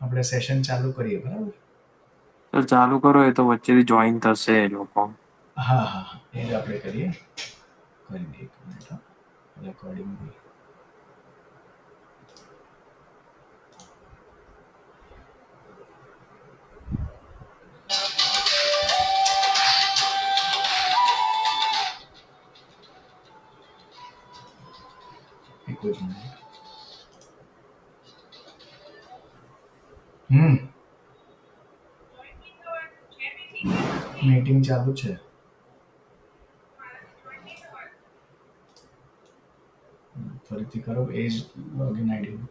આપણે સેશન ચાલુ કરીએ, બરાબર? તો ચાલુ કરો, એ તો વચ્ચેથી જોઈન થશે એ લોકો. હા હા હા, એ જ આપણે કરીએ. કરી દઈએ, એક મિનિટ. રેકોર્ડિંગ બી. એક જ મિનિટ. મીટિંગ ચાલુ છે. ફરીથી કરો, એ જ લોગિન આઈડી.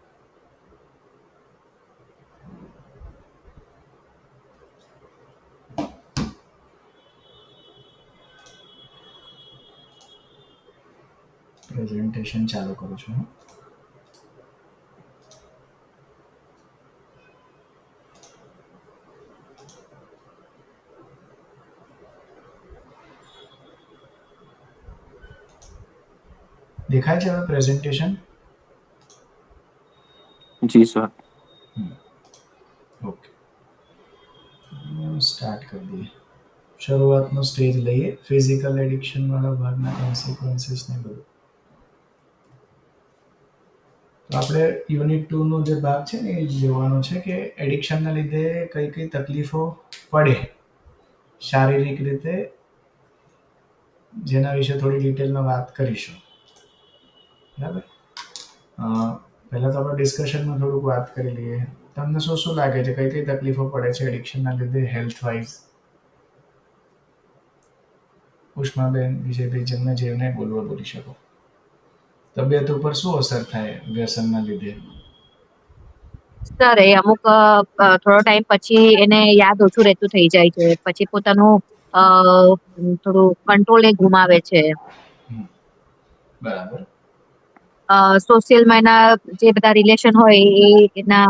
પ્રેઝન્ટેશન ચાલુ કરું છું. દેખાય છે હવે પ્રેઝન્ટેશન? જી સર. ઓકે, સ્ટાર્ટ કરી દઈએ. શરૂઆતનો સ્ટેજ લઈએ, ફિઝિકલ એડિક્શન વાળા ભાગના કોન્સિક્વન્સીસ ને બધું. તો આપણે યુનિટ 2 નો જે ભાગ છે ને, એ જોવાનો છે કે એડિક્શનના લીધે કઈ કઈ તકલીફો પડે શારીરિક રીતે, જેના વિશે થોડી ડિટેલમાં વાત કરીશું. બરાબર? પહેલાં તો આપણે ડિસ્કશનમાં થોડુંક વાત કરી લઈએ. તમને શું શું લાગે છે, કઈ કઈ તકલીફો પડે છે એડિક્શનના લીધે હેલ્થ વાઇઝ? ઉષ્માબેન, વિજયભાઈ, જેમને જેમને બોલી શકો. તબિયત ઉપર શું અસર થાય વ્યસનના લીધે? સર, એ અમુક થોડો ટાઈમ પછી એને યાદ ઓછું રહેતું થઈ જાય છે. પછી પોતાનું થોડું કંટ્રોલ એ ગુમાવે છે. બરાબર. સોશિયલમાં એના જે બધા રિલેશન હોય એ એના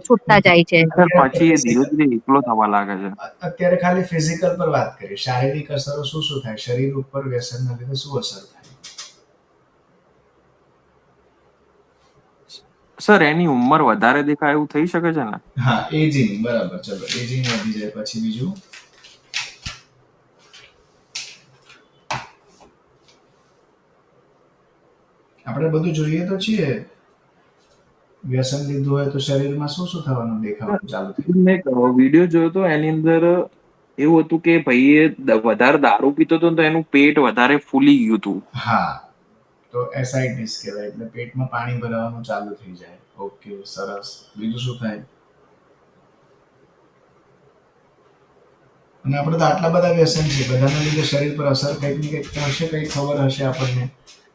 છૂટતા જાય છે. સર પછી એ ધીરે ધીરે એકલો થવા લાગે છે. અત્યારે ખાલી ફિઝિકલ પર વાત કરીએ. શારીરિક અસરો શું શું થાય શરીર ઉપર વ્યસનના લીધે? શું અસર થાય? સર એની ઉંમર વધારે દેખાય એવું થઈ શકે છે ને? હા, એજિંગ. બરાબર. ચલો, એજિંગ વધી જાય. પછી બીજું? આપણે બધું જોઈએ તો છીએ. વ્યસન લીધું હોય તો શરીરમાં શું શું થવાનું દેખાવાનું ચાલુ થાય? મેં એક વિડીયો જોયો તો, એની અંદર એવું હતું કે ભાઈએ વધારે દારૂ પીતો હતો તો એનું પેટ વધારે ફૂલી ગયું હતું. હા, તો એસાઇટિસ કહેવાય, એટલે પેટમાં પાણી ભરાવાનું ચાલુ થઈ જાય. ઓકે, સરસ. બીજું શું થાય? અને આપણે તો આટલા બધા વ્યસન છે, બધાના લીધે શરીર પર અસર કંઈક ને કંઈક તો હશે, કંઈક ખબર હશે આપણને.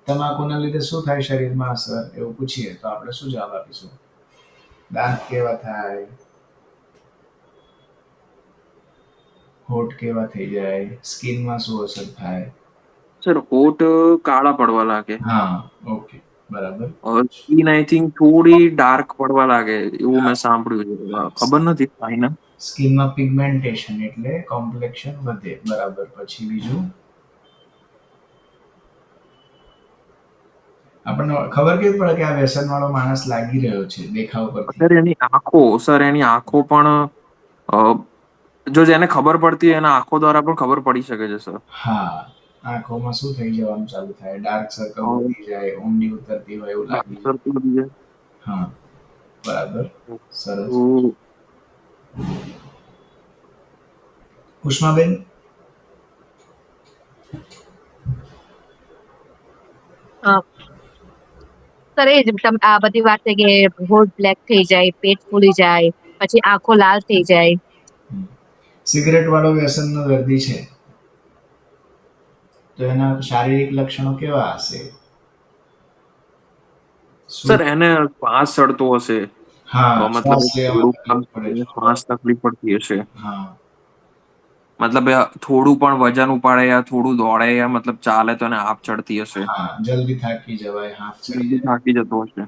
તમાકુના લીધે શું થાય શરીરમાં અસર, એવું પૂછીએ તો આપણે શું જવાબ આપીશું? દાંત કેવા થાય, હોઠ કેવા થઈ જાય, સ્કિનમાં શું અસર થાય? સર હોઠ કાળા પડવા લાગે. હા, ઓકે, બરાબર. સ્કિન આઈ થિંક થોડી ડાર્ક પડવા લાગે એવું મેં સાંભળ્યું છે. ખબર નથી ફાઇનલ. સ્કિનમાં પિગમેન્ટેશન એટલે કોમ્પ્લેક્શન વધે. બરાબર. પછી બીજું? આપણને ખબર કેવી પડે કે આ વ્યસન વાળો માણસ લાગી રહ્યો છે દેખાવ પરથી? સર એની આંખો પણ અ, જો જેને ખબર પડતી હોય એના આંખો દ્વારા પણ ખબર પડી શકે છે સર. હા, આંખોમાં શું થઈ જવાનું ચાલુ થાય? ડાર્ક સર્કલ વધી જાય, ઊંડી ઉતરતી હોય એવું લાગી જાય. હા, બરાબર. સરસ. ઉષ્માબેન? સર, એ જ આ બધી વાત છે કે હોઠ બ્લેક થઈ જાય, પેટ ફૂલી જાય, પછી આંખો લાલ થઈ જાય. સિગરેટ વાળો વ્યસનનો દર્દી છે તો એના શારીરિક લક્ષણો કેવા હશે? સર એને શ્વાસ ચડતો હશે. હા, મતલબ શ્વાસ લેવામાં તકલીફ પડે છે. શ્વાસ તકલીફ પડતી હશે. હા. મતલબ થોડું પણ વજન ઉપાડે યા થોડું દોડે યા મતલબ ચાલે તો એને હાફ ચડતી હશે. હા, જલ્દી થાકી જવાય, હાંફ ચડી જલ્દી જાય. થાકી જતો હશે.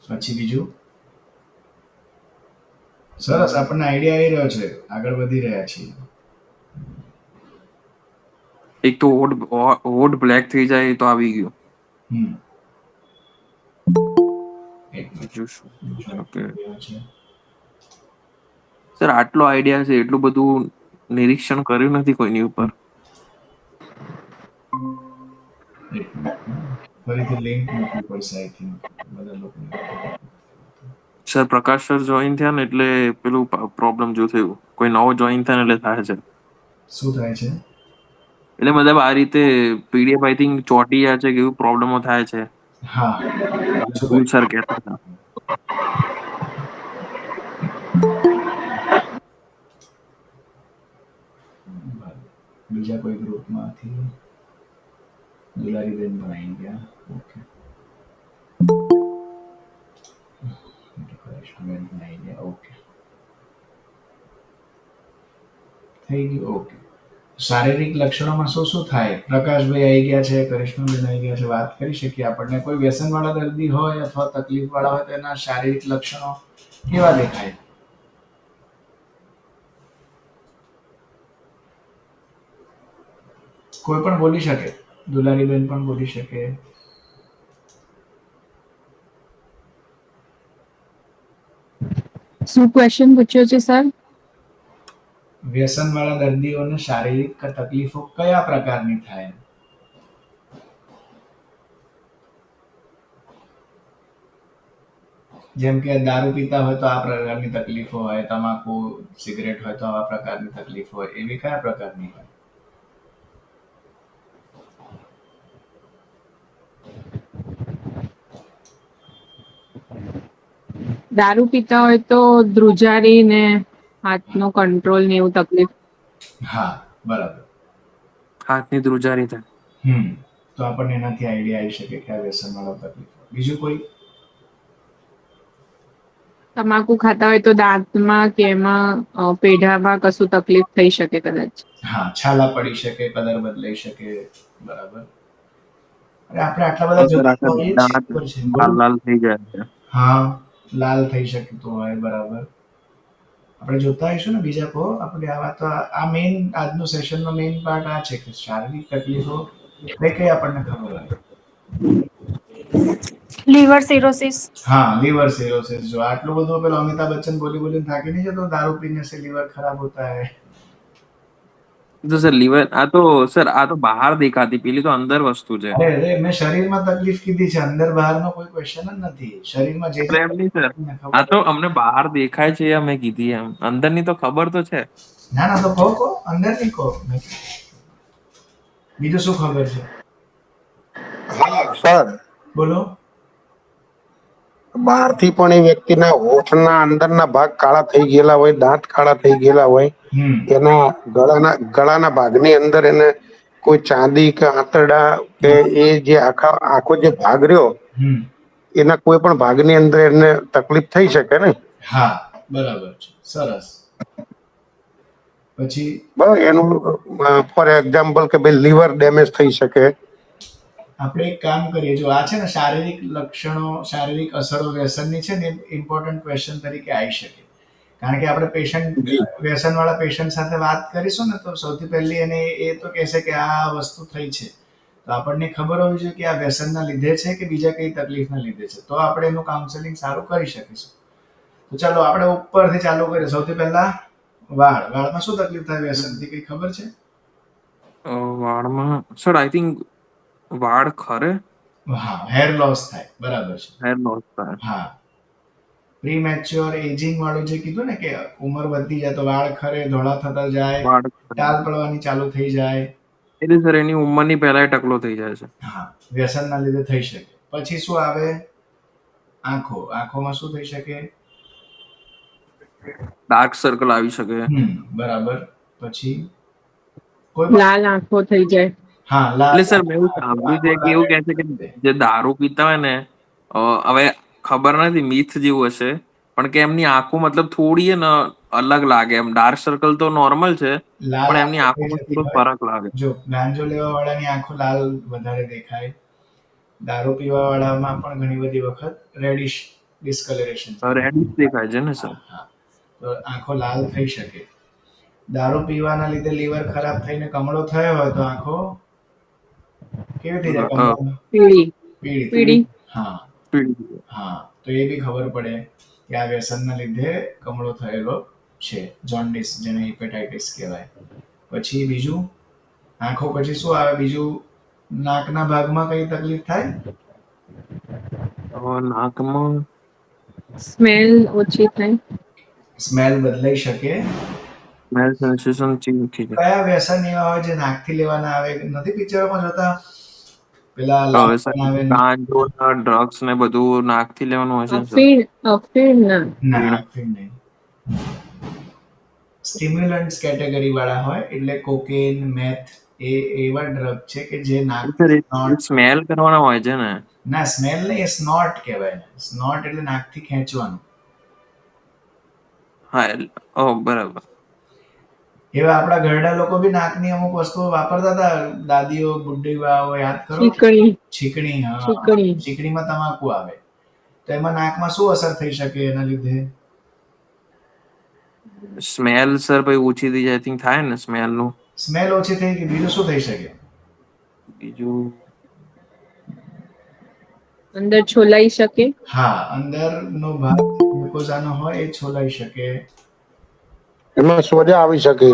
પછી બીજું? સરસ, આપણને આઈડિયા આવી રહ્યો છે. આગળ વધી રહ્યા છીએ. એક તો હોઠ બ્લેક થઈ જાય તો આવી ગયું. હમ એક મિનિટ બીજું શું થઈ શકે? છે. સર આટલો આઈડિયા છે, એટલું બધું નિરીક્ષણ કર્યું નથી કોઈની ઉપર. એક મિનિટ ફરીથી લિંક મૂકવી પડશે આઈ થિંક બધા લોકોને. સર પ્રકાશ સર જોઈન થયા ને એટલે પેલું પ્રોબ્લેમ જેવું થયું. કોઈ નવો જોઈન થાય ને એટલે થાય છે. શું થાય છે? એટલે મતલબ આ રીતે પીડીએફ આઈ થિંક ચોંટી જાય છે કે એવું પ્રોબ્લેમો થાય છે. હા શું ભૂલ સર કહેતા હતા. બીજા કોઈ ગ્રુપમાંથી દુલારીબેન પણ આવી ગયા. ઓકે કૃષ્ણબેન પણ આવી ગયા. ઓકે થઈ ગયું. ઓકે શારીરિક લક્ષણોમાં શું શું થાય? પ્રકાશભાઈ આવી ગયા છે, કૃષ્ણબેન આવી ગયા છે. વાત કરી શકીએ. આપણને કોઈ વ્યસનવાળા દર્દી હોય અથવા તકલીફવાળા હોય તો એના શારીરિક લક્ષણો કેવા દેખાય? કોઈ પણ બોલી શકે. દુલારીબેન પણ બોલી શકે. શું ક્વેશ્ચન પૂછ્યો છે સર? વ્યસનવાળા દર્દીઓને શારીરિક તકલીફો કયા પ્રકારની થાય? જેમ કે દારૂ પીતા હોય તો આ પ્રકારની તકલીફો હોય, તમાકુ સિગરેટ હોય તો આવા પ્રકારની તકલીફ હોય, એવી કયા પ્રકારની હોય? દારૂ પીતા હોય તો ધ્રુજારી ને હાથનો કંટ્રોલ ને એવું તકલીફ. હા બરાબર. હાથની ધ્રુજારી થાય. તો આપણને એનાથી આઈડિયા આવી શકે કે આ વ્યસનવાળો તકલીફ હોય. બીજું કોઈ? તમાકુ ખાતા હોય તો દાંતમાં કે એમાં પેઢામાં કશું તકલીફ થઈ શકે કદાચ. હા છાલા પડી શકે, કલર બદલાઈ શકે. બરાબર. અરે આપણે આટલા બધા સર જોતા આખા હોઈએ છીએ. દાંત ખબર છે. લાલ બોલો. લાલ થઈ જાય છે. હા લાલ થઈ શકતું હોય. બરાબર. આપણે જોતા હોઈશું ને. બીજા કહો. આપણે આ વાત આ મેઇન આજનું સેશનનો મેઇન પાર્ટ આ છે કે શારીરિક તકલીફો કઈ કઈ આપણને ખબર હોય. Liver cirrhosis. હા લીવર સિરોસિસ. જો આટલું બધું પેલો અમિતાભ બચ્ચન બોલી બોલીને થાકી નહીં જતો, દારૂ પીને से લીવર खराब होता है. તો સર લીવર આ તો બહાર દેખાતી, પેલી તો અંદર વસ્તુ છે. અરે મેં શરીરમાં તકલીફ કીધી છે, અંદર બહારનો કોઈ ક્વેશ્ચન જ નથી. શરીરમાં જે એમ નહીં સર, તમને આ ખબર તો અમને બહાર દેખાય છે મેં કીધી એમ, અંદરની તો ખબર તો છે. ના તો કહો અંદર નહીં કહો. બીજું શું ખબર છે? હા સર, બોલો. બહારથી પણ એ વ્યક્તિના હોઠના અંદરના ભાગ કાળા થઈ ગયેલા હોય, દાંત કાળા થઈ ગયેલા હોય, એના ગળાના ભાગની અંદર એને કોઈ ચાંદી કે આંતરડા કે એ જે આખો જે ભાગ રહ્યો એના કોઈ પણ ભાગની અંદર એને તકલીફ થઈ શકે ને. હા બરાબર છે. સરસ. પછી બરાબર. એનું ફોર એક્ઝામ્પલ કે ભાઈ લીવર ડેમેજ થઈ શકે. આપણે એક કામ કરીએ. જો આ છે ને શારીરિક લક્ષણો, શારીરિક અસરો વ્યસનની છે ને, ઇમ્પોર્ટન્ટ ક્વેશ્ચન તરીકે આવી શકે. કારણ કે આપણે વ્યસનવાળા પેશન્ટ સાથે વાત કરીશું ને તો સૌથી પહેલી એને એ તો કહેશે કે આ વસ્તુ થઈ છે. તો આપણને ખબર હોવી જોઈએ કે આ વ્યસનના લીધે છે કે બીજા કઈ તકલીફના લીધે છે. તો આપણે એનું કાઉન્સેલિંગ સારું કરી શકીશું. તો ચાલો આપણે ઉપરથી ચાલુ કરીએ. સૌથી પહેલા વાળમાં શું તકલીફ થાય વ્યસનથી? કઈ ખબર છે? વાળમાં સર આઈ થિંક વાળ ખરે. હા હેર લોસ થાય. બરાબર છે. હેર લોસ થાય. હા પ્રીમેચ્યોર એજિંગ વાળું જે કીધું ને કે ઉંમર વધતી જાય તો વાળ ખરે, ધોળા થતા જાય, વાળ ખરે. ટાલ પડવાની ચાલુ થઈ જાય. એટલે સર એની ઉંમરની પહેલા ટકલો થઈ જાય છે. હા વ્યસનના લીધે થઈ શકે. પછી શું આવે? આંખોમાં શું થઈ શકે? ડાર્ક સર્કલ આવી શકે. બરાબર. પછી લાલ આંખો થઈ જાય. હા લાલ. એટલે સર મેં એવું સાંભળ્યું છે કે એવું કહે છે કે જે દારૂ પીતા હોય ને, હવે ખબર નથી, મીથ જેવું હશે, પણ કે એમની આંખો મતલબ થોડી ને અલગ લાગે. એમ ડાર્ક સર્કલ તો નોર્મલ છે, લાલ પણ એમની આંખો થઈ આંખોમાં જતી થોડો હોય. ફરક લાગે. જો ગાંજો લેવા વાળાની આંખો લાલ વધારે દેખાય. દારૂ પીવા વાળામાં પણ ઘણી બધી વખત રેડિશ ડિસ્કલરેશન રેડિશ દેખાય છે ને સર. તો આંખો લાલ થઈ શકે. દારૂ પીવાના લીધે લીવર ખરાબ થઈને કમળો થયો હોય તો આંખો કેવી થઈ જાય? પીળી. પીળી. પીળી. હા પીળી. હા તો એ બી ખબર પડે કે આ વ્યસનના લીધે કમળો થયેલો છે, જોન્ડિસ જેને હિપેટાઇટિસ કહેવાય. પછી બીજું આંખો પછી શું આવે બીજું? નાકના ભાગમાં કઈ તકલીફ થાય? નાકમાં સ્મેલ ઓછી થાય. સ્મેલ બદલાઈ શકે. સ્મેલ સેન્સેશન ચેન્જ થઈ જાય. કયા વ્યસન એવા હોય જે નાકથી લેવાના આવે? નથી પિક્ચરોમાં જોતા પેલા લાલપન આવે ગાંજો ડ્રગ્સ ને બધું નાકથી લેવાનું હોય છે ને સર? અફીણ ના. ના અફીણ નહીં. સ્ટિમ્યુલન્ટ્સ કેટેગરી વાળા હોય એટલે કોકેન, મેથ એ એવા ડ્રગ છે કે જે નાક સ્મેલ કરવાના હોય છે ને? ના સ્મેલ નહીં, એ સ્નોટ કહેવાય. સ્નોટ એટલે નાકથી ખેંચવાનું. હા બરાબર. એવા આપણા ઘરડા લોકો બી નાકની અમુક વસ્તુઓ વાપરતા હતા, દાદીઓ બુઢીવાઓ, યાદ કરો? છીકણી. હા, છીકણીમાં તમાકુ આવે તો એમાં નાકમાં શું અસર થઈ શકે એના લીધે? સ્મેલ સર ભાઈ ઓછી થઈ જાય, આઈ થિંક થાય ને સ્મેલ નું. સ્મેલ ઓછી થઈ ગઈ, બીજું શું થઈ શકે? બીજું અંદર છોલાઈ શકે. હા, અંદરનો ભાગ ગ્લુકોઝાનો હોય એ છોલાઈ શકે. એમાં સોજા આવી શકે.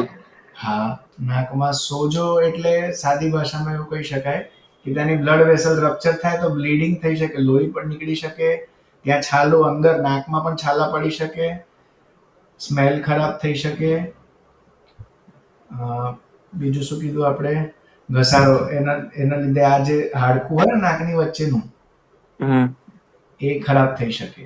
હા, નાકમાં સોજો એટલે સાદી ભાષામાં એવું કહી શકાય કે ત્યાંની બ્લડ વેસલ રપ્ચર થાય તો બ્લીડિંગ થઈ શકે, લોહી પણ નીકળી શકે, ત્યાં છાલું અંદર નાકમાં પણ છાલા પડી શકે, સ્મેલ ખરાબ થઈ શકે. બીજું શું કીધું આપણે? ઘસારો. એના લીધે આ જે હાડકું હોય ને નાકની વચ્ચેનું એ ખરાબ થઈ શકે.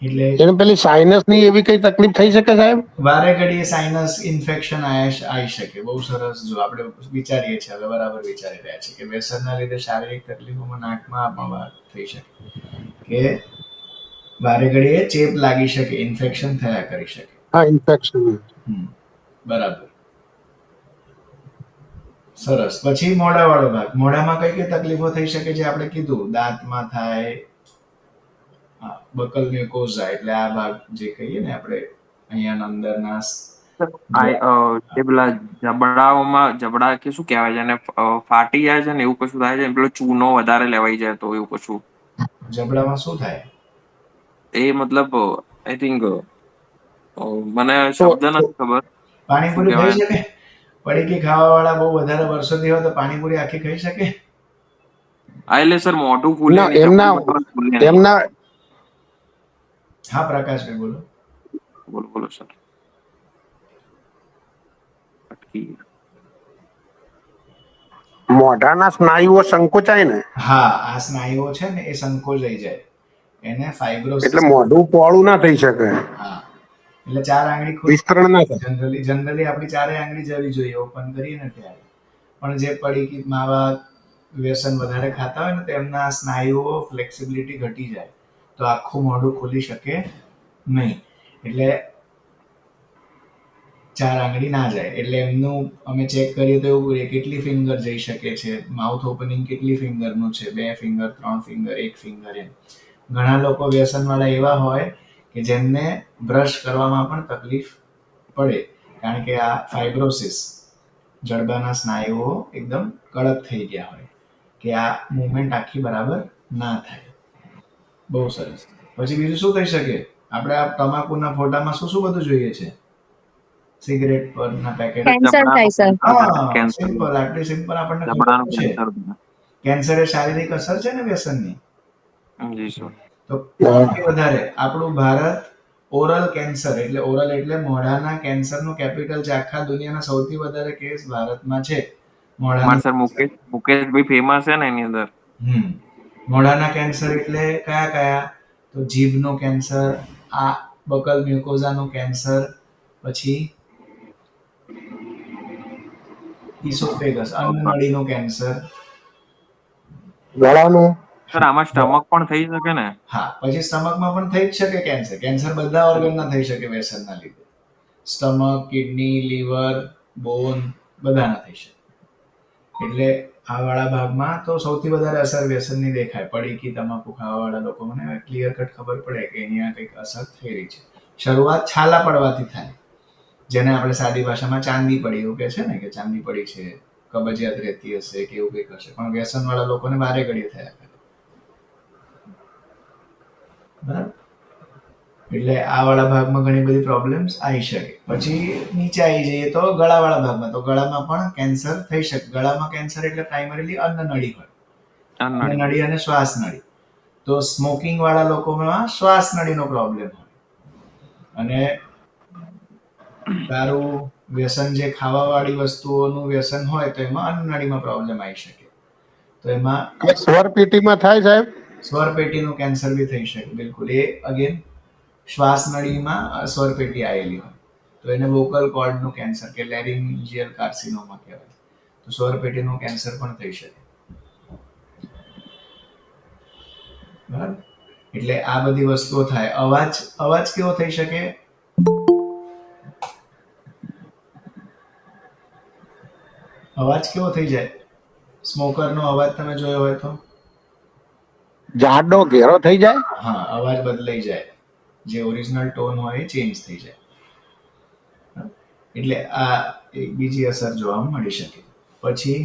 એટલે એને પેલી સાઇનસ ની એવી કઈ તકલીફ થઈ શકે સાહેબ? વારે ઘડીએ સાઇનસ ઇન્ફેક્શન આવી શકે. બહુ સરસ. જો આપણે વિચારીએ છીએ, હવે બરાબર વિચારી રહ્યા છીએ કે વ્યસનના લીધે શારીરિક તકલીફોમાં નાકમાં પણ થઈ શકે કે વારે ઘડીએ ચેપ લાગી શકે, ઇન્ફેક્શન થયા કરી શકે. હા, ઇન્ફેક્શન. બરાબર. સરસ. પછી મોઢાવાળો ભાગ. મોઢામાં કઈ કઈ તકલીફો થઈ શકે જે આપણે કીધું? દાંતમાં થાય, બકલ મ્યુકોઝા એટલે આ ભાગ જે કહીએ ને આપણે અહીંયા અંદરના જે પેલા જબડા કે શું કહેવાય છે એને ફાટી જાય છે ને એવું કશું થાય છે, પેલો ચૂનો વધારે લેવાઈ જાય તો એવું કશું. જબડામાં શું થાય? એ મતલબ આઈ થિંક મને શબ્દ નથી ખબર. પાણીપુરી ખાઈ શકે? પડીકી ખાવા વાળા બહુ વધારે વર્ષોથી હોય તો પાણીપુરી આખી ખાઈ શકે? એટલે સર મોઢું ફૂલે ના, નહીં, એમના હા પ્રકાશભાઈ બોલો. બોલો સર. મોઢાના સ્નાયુઓ સંકોચાય ને? હા, આ સ્નાયુઓ છે ને એ સંકોચાઈ જાય, એને ફાઇબ્રોસિસ. એટલે મોઢું પોળું ના થઈ શકે. હા, એટલે ચાર આંગળી વિસ્તરણ ના થાય. જનરલી આપણી ચારે આંગળી જવી જોઈએ ઓપન કરીએ ને ત્યારે. પણ જે પડીકી માવા વ્યસન વધારે ખાતા હોય ને તો એમના સ્નાયુઓ ફ્લેક્સિબિલિટી ઘટી જાય તો આખું મોઢું ખોલી શકે નહીં. એટલે ચાર આંગળી ના જાય. એટલે એમનું અમે ચેક કરીએ તો એવું કેટલી ફિંગર જઈ શકે છે, માઉથ ઓપનિંગ કેટલી ફિંગરનું છે, 2 ફિંગર, 3 ફિંગર, 1 ફિંગર એમ. ઘણા લોકો વ્યસનવાળા એવા હોય કે જેમને બ્રશ કરવામાં પણ તકલીફ પડે કારણ કે આ ફાઇબ્રોસિસ, જડબાના સ્નાયુઓ એકદમ કડક થઈ ગયા હોય કે આ મૂવમેન્ટ આખી બરાબર ના થાય. બહુ સરસ. પછી બીજું શું થઈ શકે? આપણે આ તમાકુના ફોટામાં શું શું બધું જોઈએ છે? સિગરેટ પરના પેકેટ. કેન્સર થાય સર. હા, સિમ્પલ. આટલી સિમ્પલ આપણને ખબર છે. કેન્સર એ શારીરિક અસર છે ને વ્યસનની. તો સૌથી વધારે આપણું ભારત ઓરલ કેન્સર એટલે ઓરલ એટલે મોઢાના કેન્સરનું કેપિટલ છે. આખા દુનિયાના સૌથી વધારે કેસ ભારતમાં છે મોઢાના. સર મુકેશભાઈ ફેમસ છે ને એની અંદર. મોઢાના કેન્સર એટલે કયા કયા? તો જીભનું કેન્સર, આ બકલ મ્યુકોઝાનું કેન્સર, પછી ઇસોફેગસ અન્નનળીનું કેન્સર, ગળાનું. સર આમાં સ્ટમક પણ થઈ શકે ને? હા, પછી સ્ટમકમાં પણ થઈ જ શકે કેન્સર. કેન્સર બધા ઓર્ગનના થઈ શકે વ્યસનના લીધે. સ્ટમક, કિડની, લીવર, બોન બધાના થઈ શકે. એટલે આ વાળા ભાગમાં તો સૌથી વધારે અસર વ્યસનની દેખાય. પડીકી તમાકુ ખાવાવાળા લોકો મને ક્લિયર કટ ખબર પડે કે અહીંયા કંઈક અસર થઈ રહી છે. શરૂઆત છાલા પડવાથી થાય, જેને આપણે સાદી ભાષામાં ચાંદી પડી એવું કહે છે ને કે ચાંદી પડી છે, કબજિયાત રહેતી હશે કે એવું કંઈક હશે. પણ વ્યસનવાળા લોકોને વારે ઘડીએ થયા કરે. બરાબર. એટલે આ વાળા ભાગમાં ઘણી બધી પ્રોબ્લેમ્સ આવી શકે. પછી નીચે આવી જઈએ તો ગળાવાળા ભાગમાં, તો ગળામાં પણ કેન્સર થઈ શકે. ગળામાં કેન્સર એટલે પ્રાઇમરીલી અન્નનળી હોય, અન્નનળી અને શ્વાસનળી. તો સ્મોકિંગ વાળા લોકોમાં શ્વાસનળીનો પ્રોબ્લેમ હોય, અને દારૂ વ્યસન, જે ખાવાવાળી વસ્તુઓનું વ્યસન હોય, તો એમાં અન્નનળીમાં પ્રોબ્લેમ આવી શકે. તો એમાં સ્વરપેટીમાં થાય સાહેબ? સ્વરપેટીનું કેન્સર બી થઈ શકે. બિલકુલ. એ અગેન શ્વાસનળીમાં સ્વરપેટી આવેલી હોય, તો એને વોકલ કોર્ડનું કેન્સર કે લેરિન્જિયલ કાર્સિનોમા કહેવાય. તો સ્વરપેટીનું કેન્સર પણ થઈ શકે. બરાબર. એટલે આ બધી વસ્તુઓ થાય. અવાજ અવાજ કેવો થઈ શકે? અવાજ કેવો થઈ જાય? સ્મોકરનો અવાજ તમે જોયો હોય તો જાડો ઘેરો થઈ જાય. હા, અવાજ બદલાઈ જાય. જે ઓરિજિનલ ટોન હોય એ ચેન્જ થઈ જાય. એટલે આ એક બીજી અસર જોવા મળી શકે. પછી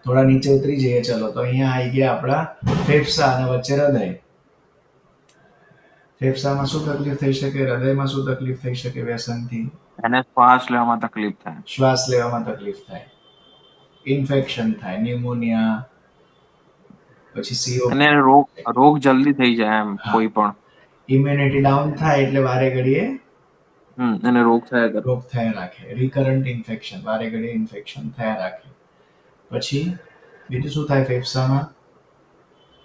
થોડા નીચે ઉતરી જઈએ. ચલો, તો અહીંયા આવી ગયા આપણા ફેફસા અને વચ્ચે હૃદય. ફેફસામાં શું તકલીફ થઈ શકે? હૃદયમાં શું તકલીફ થઈ શકે વ્યસનથી? એને શ્વાસ લેવામાં તકલીફ થાય, શ્વાસ લેવામાં તકલીફ થાય, ઇન્ફેક્શન થાય, ન્યુમોનિયા, પછી સીઓ. અને રોગ જલ્દી થઈ જાય એમ હા, કોઈ પણ. ઇમ્યુનિટી ડાઉન થાય એટલે વારે ઘડીએ એને રોગ થયા કરે. રોગ થયા રાખે. રિકરન્ટ ઇન્ફેક્શન, વારે ઘડીએ ઇન્ફેક્શન થયા રાખે. પછી બીજું શું થાય ફેફસામાં?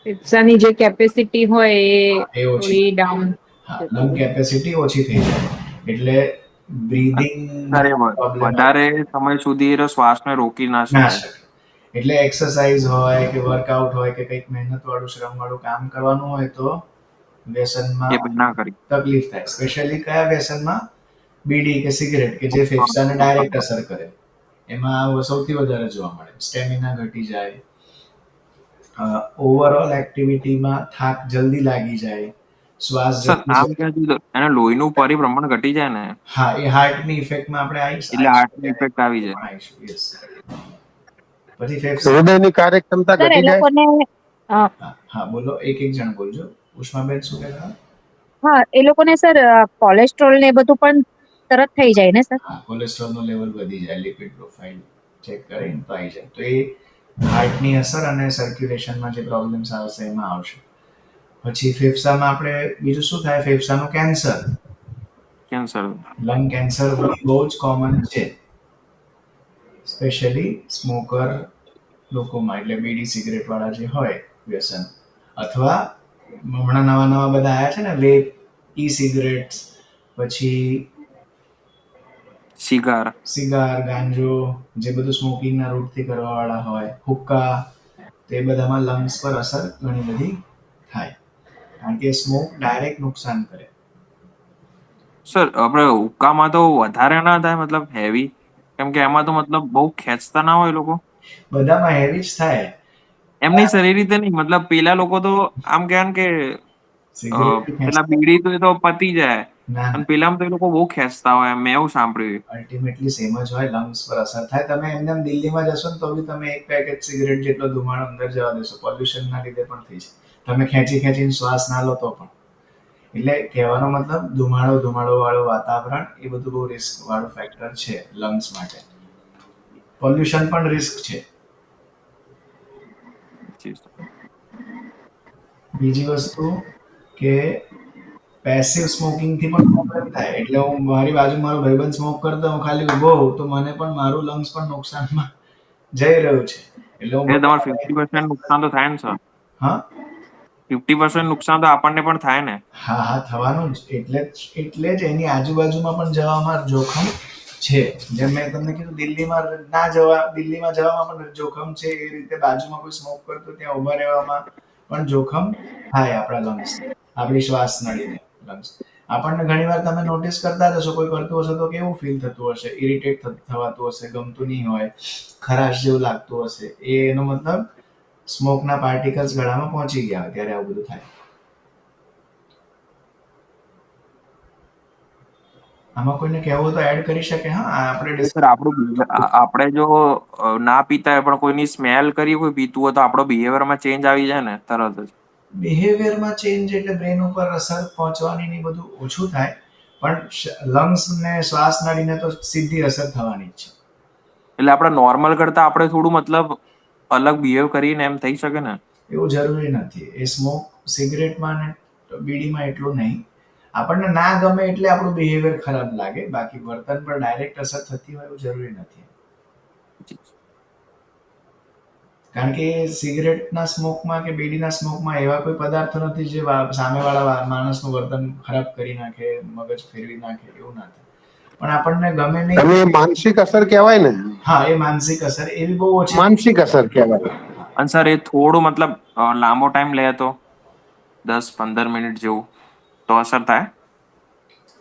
ફેફસાની જે કેપેસિટી હોય એ એ ઓછી. થોડી ડાઉન. હા, લંગ કેપેસિટી ઓછી થઈ જાય. એટલે બ્રીધિંગ પ્રોબ્લેમ વધારે સમય સુધી એ શ્વાસને રોકી ના ના શકાય. શકે. એટલે એક્સરસાઇઝ હોય કે વર્કઆઉટ હોય કે કંઈક મહેનત વાળું, શ્રમ વાળું કામ કરવાનું હોય તો વ્યસનમાં એ પણ ના કરી. તકલીફ થાય. સ્પેશિયલી કયા વ્યસનમાં? બીડી કે સિગરેટ, કે જે ફેફસાને ડાયરેક્ટ અસર કરે. એમાં સૌથી વધારે જોવા મળે. સ્ટેમિના ઘટી જાય, ઓવરઓલ એક્ટિવિટીમાં થાક જલ્દી લાગી જાય, શ્વાસ સર જલ્દી આમ કહેવાય તો એને લોહીનું પરિભ્રમણ ઘટી જાય ને, હા, એ હાર્ટની ઇફેક્ટમાં આપણે એટલે આવીશું. હાર્ટની ઇફેક્ટ આવી જાય. આવીશું, યસ. પછી ફેફસા. હૃદયની કાર્યક્ષમતા સર, એ ઘટી જાય. લોકોને હા, હા, બોલો. એક એક જણ બોલજો. ઉષ્માબેન શું કહેતા? હા, એ લોકોને સર કોલેસ્ટ્રોલ ને એ બધું પણ તરત થઈ જાય ને સર? હા, કોલેસ્ટ્રોલનું લેવલ વધી જાય. લિપિડ પ્રોફાઇલ ચેક કરીને તો આવી જાય. તો એ હાર્ટની અસર અને સર્ક્યુલેશનમાં જે પ્રોબ્લેમ્સ આવશે એમાં આવશે. પછી ફેફસામાં આપણે બીજું શું થાય? ફેફસાનું કેન્સર. કેન્સર. લંગ કેન્સર બહુ જ કોમન છે, સ્પેશિયલી સ્મોકર લોકોમાં. એટલે બીડી સિગરેટ વાળા જે હોય વ્યસન, અથવા હમણાં નવા નવા બધા આવ્યા છે ને, વેપ, ઈ સિગરેટ્સ, પછી સિગાર, ગાંજો, જે બધું સ્મોકિંગના રૂટથી કરવા વાળા હોય, હુક્કા, તે બધામાં લંગ્સ પર અસર ઘણી બધી થાય. કારણ કે સ્મોક ડાયરેક્ટ નુકસાન કરે. સર આપણે હુક્કામાં તો વધારે ના થાય, મતલબ હેવી, કેમ કે એમાં તો મતલબ બહુ ખેંચતા ના હોય લોકો. બધામાં હેવી જ થાય. એમ નહીં સર, એ રીતે નહીં. મતલબ પેલા લોકો તો આમ કહેવાય કે સિગરેટ પેલા બીડી તો એ તો પતી જાય, ના, અને ના, પેલામાં તો એ લોકો બહુ ખેંચતા હોય, મેં એવું સાંભળ્યું. અલ્ટિમેટલી સેમ જ હોય. લંગ્સ પર અસર થાય. તમે એમને દિલ્હીમાં જશો ને તો બી તમે એક પેકેટ સિગરેટ જેટલો ધુમાડો અંદર જવા દેશો. પોલ્યુશનના લીધે પણ થઈ છે. તમે ખેંચી ખેંચીને શ્વાસ ના લો તો પણ. એટલે કહેવાનો મતલબ, ધુમાડો વાળું વાતાવરણ એ બધું બહુ રિસ્ક વાળું ફેક્ટર છે લંગ્સ માટે. પોલ્યુશન પણ રિસ્ક છે. બીજી વસ્તુ કે પેસિવ સ્મોકિંગ થી પણ પ્રોબ્લેમ થાય. એટલે હું મારી બાજુ મારો ભાઈબંધ સ્મોક કરતો, હું ખાલી ઊભો હોઉં તો મને પણ મારું લંગ્સ પણ નુકસાનમાં જઈ રહ્યું છે. એટલે હું તમારે 50% નુકસાન તો થાય ને સર? હા, 50% નુકસાન તો આપણને પણ થાય ને? હા, હા, થવાનું જ. એટલે જ એની આજુબાજુમાં પણ જવામાં જોખમ છે. જેમ મેં તમને કીધું, દિલ્હીમાં જવામાં પણ જોખમ છે. એ રીતે બાજુમાં કોઈ સ્મોક કરતો ત્યાં ઉભા રહેવામાં પણ જોખમ થાય આપણા લંગ્સ, આપણી શ્વાસ નળીને. લંગ્સ આપણને ઘણીવાર તમે નોટિસ કરતા જ હશો, કોઈ કરતું હશે તો કેવું ફીલ થતું હશે? ઇરિટેટ થવાતું હશે, ગમતું નહીં હોય, ખરાશ જેવું લાગતું હશે. એનો મતલબ સ્મોકના પાર્ટિકલ્સ ગળામાં પહોંચી ગયા હોય ત્યારે આવું બધું થાય. આમાં કોઈને કહેવું હોય તો એડ કરી શકે. હા, આપણે સર આપણે જો ના પીતા હોય પણ કોઈની સ્મેલ કરી કોઈ પીતું હોય તો આપણો બિહેવિયરમાં ચેન્જ આવી જાય ને તરત જ. બિહેવિયરમાં ચેન્જ એટલે બ્રેન ઉપર અસર પહોંચવાની ને બધું ઓછું થાય, પણ લંગ્સ ને શ્વાસ નળીને તો સીધી અસર થવાની જ છે. એટલે આપણે નોર્મલ કરતા આપણે થોડું મતલબ અલગ બિહેવ કરીને એમ થઈ શકે ને? એવું જરૂરી નથી. એ સ્મોક સિગરેટમાં ને બીડીમાં એટલું નહીં. આપણને ના ગમે એટલે આપણું બિહેવિયર ખરાબ લાગે, બાકી વર્તન પર ડાયરેક્ટ અસર થતી હોય એવું જરૂરી નથી. કારણ કે સિગરેટના સ્મોકમાં કે બીડીના સ્મોકમાં એવા કોઈ પદાર્થો નથી જે સામેવાળા માણસનું વર્તન ખરાબ કરી નાખે, મગજ ફેરવી નાખે, એવું ના થાય. પણ આપણને ગમે નહીં. અને એ માનસિક અસર કહેવાય ને? હા, એ માનસિક અસર એવી બહુ ઓછી. માનસિક અસર કહેવાય. અને સર એ થોડું મતલબ લાંબો ટાઈમ લે તો 10-15 મિનિટ જેવું તો અસર થાય?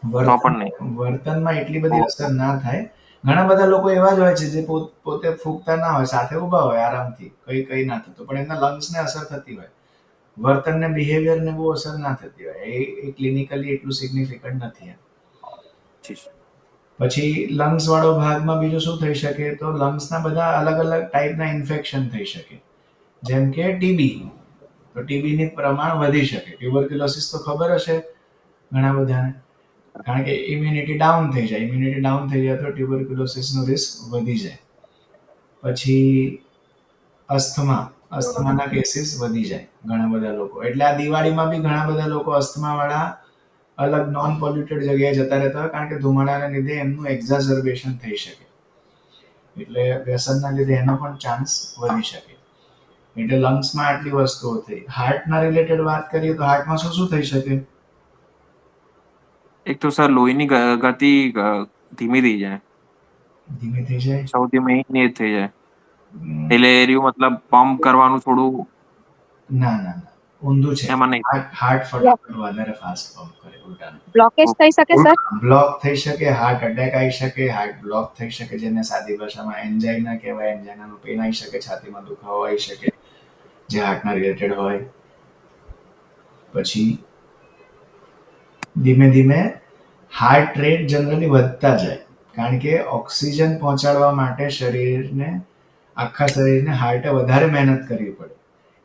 તો પણ નહીં. વર્તનમાં એટલી બધી અસર ના થાય. ઘણા બધા લોકો એવા જ હોય છે જે પોતે ફૂંકતા ના હોય, સાથે ઊભા હોય આરામથી, કઈ ના થતું, પણ એમના લંગ્સને અસર થતી હોય. વર્તનને બિહેવિયરને બહુ અસર ના થતી હોય. એ ક્લિનિકલી એટલું સિગ્નિફિકન્ટ નથી. પછી લંગ્સ વાળો ભાગમાં બીજું શું થઈ શકે, તો લંગ્સના બધા અલગ અલગ ટાઈપના ઇન્ફેક્શન થઈ શકે. જેમ કે ટીબી. તો ટીબીની પ્રમાણ વધી શકે. ટ્યુબરક્યુલોસિસ તો ખબર હશે ઘણા બધાને, કારણ કે ઇમ્યુનિટી ડાઉન થઈ જાય. ઇમ્યુનિટી ડાઉન થઈ જાય તો ટ્યુબરક્યુલોસિસનો રિસ્ક વધી જાય. પછી અસ્થમાના કેસીસ વધી જાય ઘણા બધા લોકો. એટલે આ દિવાળીમાં બી ઘણા બધા લોકો અસ્થમાવાળા અલગ નોન પોલ્યુટેડ જગ્યાએ જતા રહેતા હોય, કારણ કે ધુમાડાના લીધે એમનું એક્ઝાઝર્બેશન થઈ શકે. એટલે વ્યસનના લીધે એનો પણ ચાન્સ વધી શકે. એટલે લંગ્સમાં આટલી વસ્તુઓ થઈ. હાર્ટના રિલેટેડ વાત કરીએ તો હાર્ટમાં શું શું થઈ શકે? એક તો સર લોહીની ગતિ ધીમી થઈ જાય. ધીમી થઈ જાય? સૌથી મેઇન એ થઈ જાય. એટલે એર્યું મતલબ પંપ કરવાનું થોડું ના ના ના, ઊંધું છે. એમાં નહીં. હાર્ટ ફટાફટ વધારે ફાસ્ટ પંપ કરે ઉલટાનું. બ્લોકેજ થઈ શકે સર? બ્લોક થઈ શકે, હાર્ટ અટેક આવી શકે, હાર્ટ બ્લોક થઈ શકે, જેને સાદી ભાષામાં એન્જાઇના કહેવાય. એન્જાઇનાનું પેન આવી શકે, છાતીમાં દુખાવો આવી શકે, જે હાર્ટના રિલેટેડ હોય. પછી ધીમે ધીમે હાર્ટ રેટ જનરલી વધતા જાય, કારણ કે ઓક્સિજન પહોંચાડવા માટે આખા શરીરને હાર્ટે વધારે મહેનત કરવી પડે.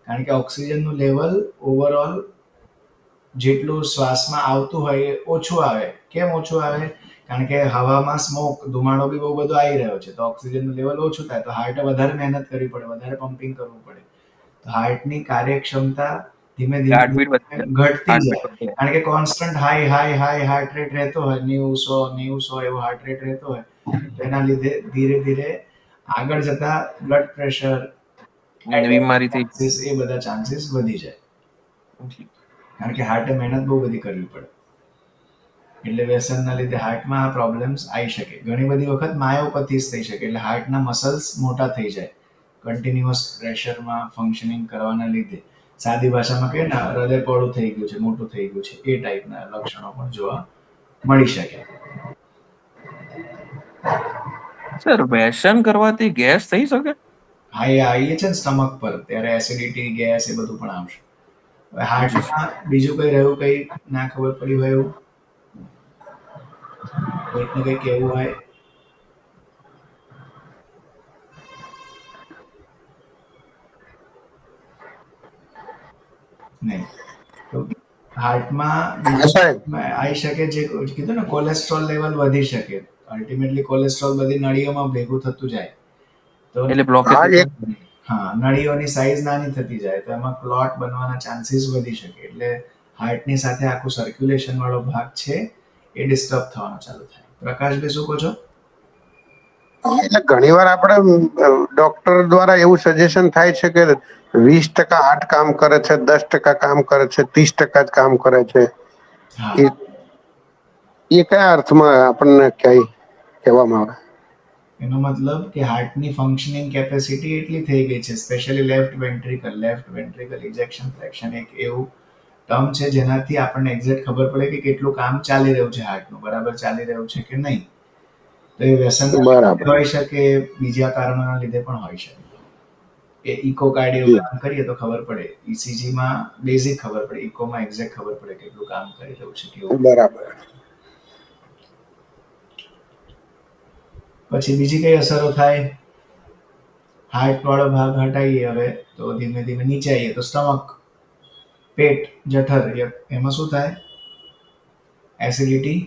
કારણ કે ઓક્સિજનનું લેવલ ઓવરઓલ જેટલું શ્વાસમાં આવતું હોય એ ઓછું આવે. કેમ ઓછું આવે? કારણ કે હવામાં ધુમાડો બી બહુ બધો આવી રહ્યો છે, તો ઓક્સિજનનું લેવલ ઓછું થાય તો હાર્ટે વધારે મહેનત કરવી પડે, વધારે પમ્પિંગ કરવું પડે. તો હાર્ટની કાર્યક્ષમતા ધીમે ધીમે હાર્ટબીટ વધે. ઘટતી જાય. કારણ કે કોન્સ્ટન્ટ હાઈ હાર્ટ રેટ રહેતો હોય, 90-100 એવો હાર્ટ રેટ રહેતો હોય, તો એના લીધે ધીરે ધીરે આગળ જતા બ્લડ પ્રેશર, બીમારી થઈ એ બધા ચાન્સીસ વધી જાય. કારણ કે હાર્ટે મહેનત બહુ બધી કરવી પડે. એટલે વ્યસનના લીધે હાર્ટમાં આ પ્રોબ્લેમ્સ આવી શકે. ઘણી બધી વખત માયોપથીસ થઈ શકે, એટલે હાર્ટના મસલ્સ મોટા થઈ જાય કન્ટિન્યુઅસ પ્રેશરમાં ફંક્શનિંગ કરવાના લીધે. સાદી ભાષામાં કહીએ ને, હૃદય પહોળું થઈ ગયું છે, મોટું થઈ ગયું છે, એ ટાઈપના લક્ષણો પણ જોવા મળી શકે. સર વ્યસન કરવાથી ગેસ થઈ શકે? હા, એ આવીએ છે ને સ્ટમક પર, ત્યારે એસિડિટી, ગેસ એ બધું પણ આવશે. હવે હાર્ટમાં બીજું કઈ રહ્યું, કઈ ના ખબર પડી હોય એવું કોઈકને કઈ કહેવું હોય? નહીં. તો હાર્ટમાં આવી શકે, જે કીધું ને, કોલેસ્ટ્રોલ લેવલ વધી શકે. અલ્ટિમેટલી કોલેસ્ટ્રોલ બધી નળીઓમાં ભેગું થતું જાય, તો એટલે બ્લોકેજ. હા, નળીઓની સાઈઝ નાની થતી જાય, તો એમાં ક્લોટ બનવાના ચાન્સીસ વધી શકે. એટલે હાર્ટની સાથે આખું સર્ક્યુલેશન વાળો ભાગ છે એ ડિસ્ટર્બ થવાનો ચાલુ થાય. પ્રકાશભાઈ, શું કહો છો? એટલે ઘણીવાર આપણે ડોક્ટર દ્વારા એવું સજેશન થાય છે કે 20% હાર્ટ કામ કરે છે, 10% કામ કરે છે, 30% જ કામ કરે છે. એ કયા અર્થમાં આપણને કહેવામાં આવે? એનો મતલબ કે હાર્ટની ફંક્શનિંગ કેપેસિટી એટલી થઈ ગઈ છે, specially left ventricle ejection fraction એક એવું ટર્મ છે જેનાથી આપણને એક્ઝેક્ટ ખબર પડે કે કેટલું કામ ચાલી રહ્યું છે, હાર્ટનું બરાબર ચાલી રહ્યું છે કે નહીં. તો એ વ્યસન હોઈ શકે, બીજા કારણોના લીધે પણ હોઈ શકે. એ ઇકોકાર્ડિયોગ્રામ કરીએ તો ખબર પડે. ઇસીજીમાં બેઝિક ખબર પડે, ઇકોમાં એક્ઝેક્ટ ખબર પડે કેટલું કામ કરી રહ્યું છે, કેવું. બરાબર. પછી બીજી કઈ અસરો થાય? હાર્ટ વાળો ભાગ હટાઈએ હવે, તો ધીમે ધીમે નીચે આવીએ તો સ્ટમક. પેટ જઠર એમાં શું થાય? એસિડિટી,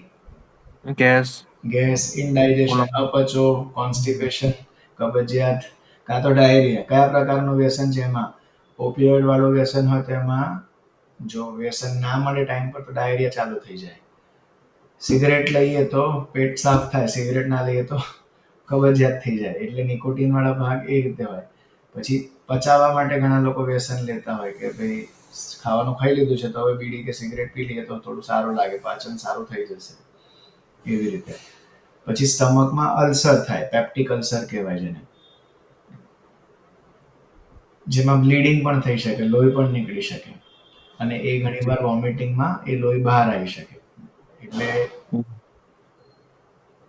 ગેસ, ગેસ, ઇનડાઇજેશન, અપચો, કોન્સ્ટિપેશન, કબજિયાત, કાં તો ડાયરિયા. કયા પ્રકારનું વ્યસન છે એમાં? ઓપિયોઇડ વાળું વ્યસન હોય તો એમાં જો વ્યસન ના મળે ટાઈમ પર તો ડાયરિયા ચાલુ થઈ જાય. સિગરેટ લઈએ તો પેટ સાફ થાય, સિગરેટ ના લઈએ તો કબજિયાત થઈ જાય. એટલે નિકોટિન વાળા ભાગ એ રીતે હોય. પછી પચાવવા માટે ઘણા લોકો વ્યસન લેતા હોય કે ભાઈ ખાવાનું ખાઈ લીધું છે તો હવે બીડી કે સિગરેટ પી લઈએ તો થોડું સારું લાગે, પાચન સારું થઈ જશે, એવી રીતે. પછી સ્ટમકમાં અલ્સર થાય, પેપ્ટિક અલ્સર કહેવાય જેને, જેમાં બ્લીડિંગ પણ થઈ શકે, લોહી પણ નીકળી શકે, અને એ ઘણીવાર વોમિટિંગમાં એ લોહી બહાર આવી શકે. એટલે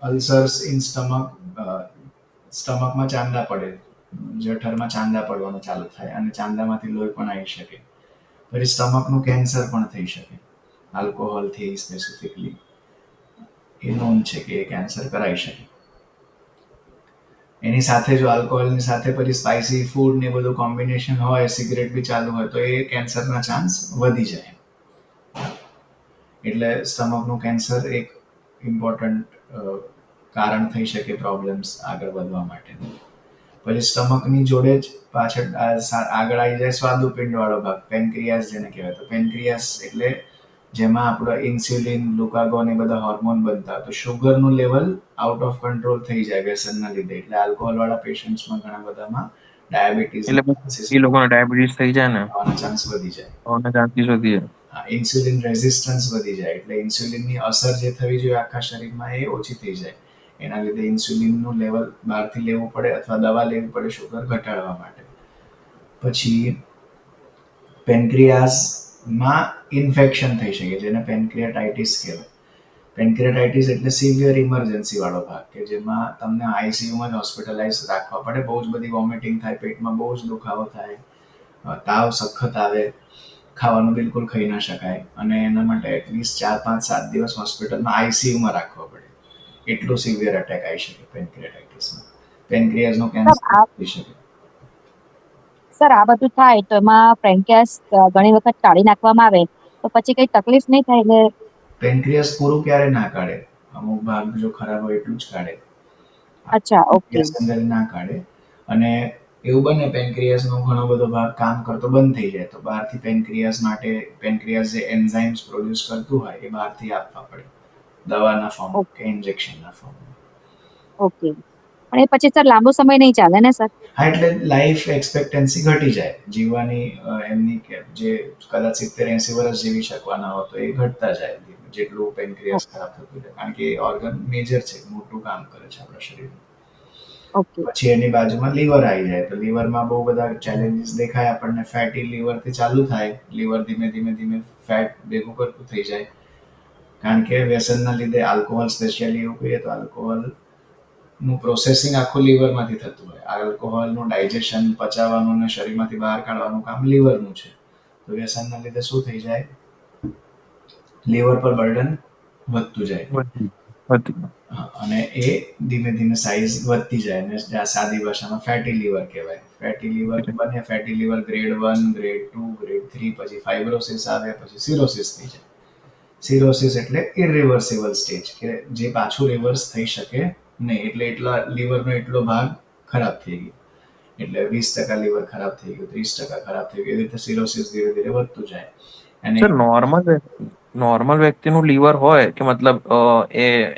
અલ્સર્સ ઇન સ્ટમક, સ્ટમકમાં ચાંદા પડે, જઠરમાં ચાંદા પડવાનું ચાલુ થાય અને ચાંદામાંથી લોહી પણ આવી શકે. પછી સ્ટમકનું કેન્સર પણ થઈ શકે આલ્કોહોલથી સ્પેસિફિકલી. એ નોંધ છે કે એ કેન્સર કરાઈ શકે. એની સાથે જો આલ્કોહોલની સાથે પછી સ્પાઇસી ફૂડ ને બધું કોમ્બિનેશન હોય, સિગરેટ બી ચાલુ હોય તો એ કેન્સરના ચાન્સ વધી જાય. એટલે સ્ટમકનું કેન્સર એક ઇમ્પોર્ટન્ટ કારણ થઈ શકે પ્રોબ્લેમ્સ આગળ વધવા માટે. પછી સ્ટમકની જોડે જ પાછળ આગળ આવી જાય સ્વાદુપિંડ વાળો ભાગ, પેનક્રિયાસ જેને કહેવાય. તો પેનક્રિયાસ એટલે જેમાં આપણે ઇન્સ્યુલિન, ગ્લુકાગોન એ બધા હોર્મોન બનતા હોય. તો શુગરનું લેવલ આઉટ ઓફ કંટ્રોલ થઈ જાય વ્યસનના લીધે. એટલે આલ્કોહોલ વાળા પેશન્ટ્સમાં ઘણા બધામાં ડાયાબિટીસ એટલે એ લોકોને ડાયાબિટીસ થઈ જાય ને, થવાના ચાન્સ વધી જાય. આવવાના ચાન્સીસ વધી જાય. ઇન્સ્યુલિન રેઝિસ્ટન્સ વધી જાય. એટલે ઇન્સ્યુલિનની અસર જે થવી જોઈએ આખા શરીરમાં એ ઓછી થઈ જાય. એના લીધે ઇન્સ્યુલિનનું લેવલ બહારથી લેવું પડે અથવા દવા લેવી પડે શુગર ઘટાડવા માટે. પછી પેનક્રિયાસમાં ઇન્ફેક્શન થઈ શકે જેને પેનક્રિયાટાઇટિસ કહેવાય. પેનક્રિયાટાઇટિસ એટલે સિવિયર ઇમરજન્સી વાળો ભાગ કે જેમાં તમને આઈસીયુમાં જ હોસ્પિટલાઇઝ રાખવા પડે. બહુ જ બધી વોમિટિંગ થાય, પેટમાં બહુ જ દુખાવો થાય, તાવ સખત આવે, ખાવાનું બિલકુલ ખાઈ ના શકાય અને એના માટે એટલીસ્ટ 4, 5, 7 દિવસ હોસ્પિટલમાં આઈસીયુમાં રાખવા પડે. એટલું સિવિયર અટેક આવી શકે પેનક્રિયાટાઇટિસમાં. પેનક્રિયાસનું કેન્સર થઈ શકે. સર આ બધું થાય તો એમાં પેનક્રિયાસ ઘણી વખત કાઢી નાખવામાં આવે તો પછી કઈ તકલીફ નહીં થાય? એટલે પેનક્રિયાસ પૂરું ક્યારે ના કાઢે, અમુક ભાગ જો ખરાબ હોય એટલું જ કાઢે. અચ્છા, ઓકે. અંદર ના કાઢે. અને એવું બને પેનક્રિયાસનો ઘણો બધો ભાગ કામ કરતો બંધ થઈ જાય તો બહારથી પેનક્રિયાસ માટે પેનક્રિયાસ જે એન્ઝાઇમ્સ પ્રોડ્યુસ કરતું હોય એ બહારથી આપવા પડે, દવાના ફોર્મ કે ઇન્જેક્શનના ફોર્મ. ઓકે, પણ એ પછી સર લાંબો સમય નહીં ચાલે ને સર? હા, એટલે લાઈફ એક્સપેક્ટન્સી ઘટી જાય. જીવવાની એમની જે કદાચ 70-80 વર્ષ જીવી શકવાના હોય તો એ ઘટતા જાય જેટલું પેનક્રિયાસ ખરાબ થતું જાય. કારણ કે એ ઓર્ગન મેજર છે, મોટું કામ કરે છે આપણા શરીરમાં. ઓકે. પછી એની બાજુમાં લીવર આવી જાય તો લીવરમાં બહુ બધા ચેલેન્જીસ દેખાય આપણને. ફેટી લીવરથી ચાલુ થાય, લીવર ધીમે ધીમે ધીમે ફેટ ભેગું કરતું થઈ જાય. કારણ કે વ્યસનના લીધે આલ્કોહોલ સ્પેશિયલી એવું કહીએ તો આલ્કોહોલનું પ્રોસેસિંગ આખું લીવરમાંથી થતું હોય. આલ્કોહોલનું ડાયજેશન, પચાવવાનું અને શરીરમાંથી બહાર કાઢવાનું કામ લીવરનું છે. તો વ્યસનના લીધે શું થઈ જાય? લીવર પર બર્ડન વધતું જાય. અને એ ધીમે ધીમે સાઇઝ વધતી જાય અને સાદી ભાષામાં ફેટી લીવર કહેવાય. ફેટી લીવર બને, fatty liver grade 1, grade 2, grade 3, પછી ફાઇબ્રોસિસ આવે, પછી સિરોસિસ થઈ જાય. સિરોસિસ એટલે ઇરિવર્સિબલ સ્ટેજ કે જે પાછું રિવર્સ થઈ શકે નહીં. એટલે લીવરનો એટલો ભાગ ખરાબ થઈ ગયો. એટલે 20% લીવર ખરાબ થઈ ગયું, 30% ખરાબ થઈ ગયું. એવી રીતે સિરોસિસ ધીરે ધીરે વધતું જાય. અને સર નોર્મલ વ્યક્તિનું લીવર હોય કે મતલબ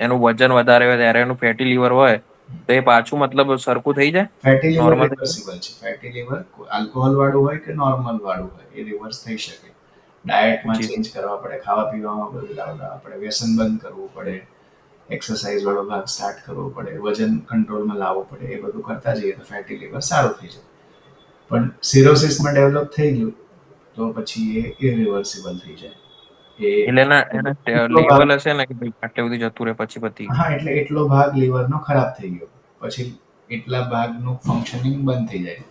એનું વજન વધારે હોય ત્યારે એનું ફેટી લીવર હોય તો એ પાછું મતલબ સરખું થઈ જાય? ફેટી લીવર નોર્મલ રિવર્સિબલ છે. ફેટી લીવર આલ્કોહોલ વાળું હોય કે નોર્મલ વાળું હોય એ રિવર્સ થઈ શકે. ડાયટમાં ચેન્જ કરવા પડે, ખાવા પીવામાં બદલાવ લાવવા પડે, વ્યસન બંધ કરવું પડે, એક્સરસાઇઝ વાળો ભાગ સ્ટાર્ટ કરવો પડે, વજન કંટ્રોલમાં લાવવું પડે. એ બધું કરતા જઈએ તો ફેટી લીવર સારું થઈ જાય. પણ સિરોસિસમાં ડેવલપ થઈ ગયું તો પછી એ ઇરિવર્સિબલ થઈ જાય. એટલે એના લેવલ હશે ને કે ભાઈ આટલે સુધી જતું રહે પછી પતી ગયું. હા, એટલે એટલો ભાગ લીવરનો ખરાબ થઈ ગયો પછી એટલા ભાગનું ફંક્શનિંગ બંધ થઈ જાય.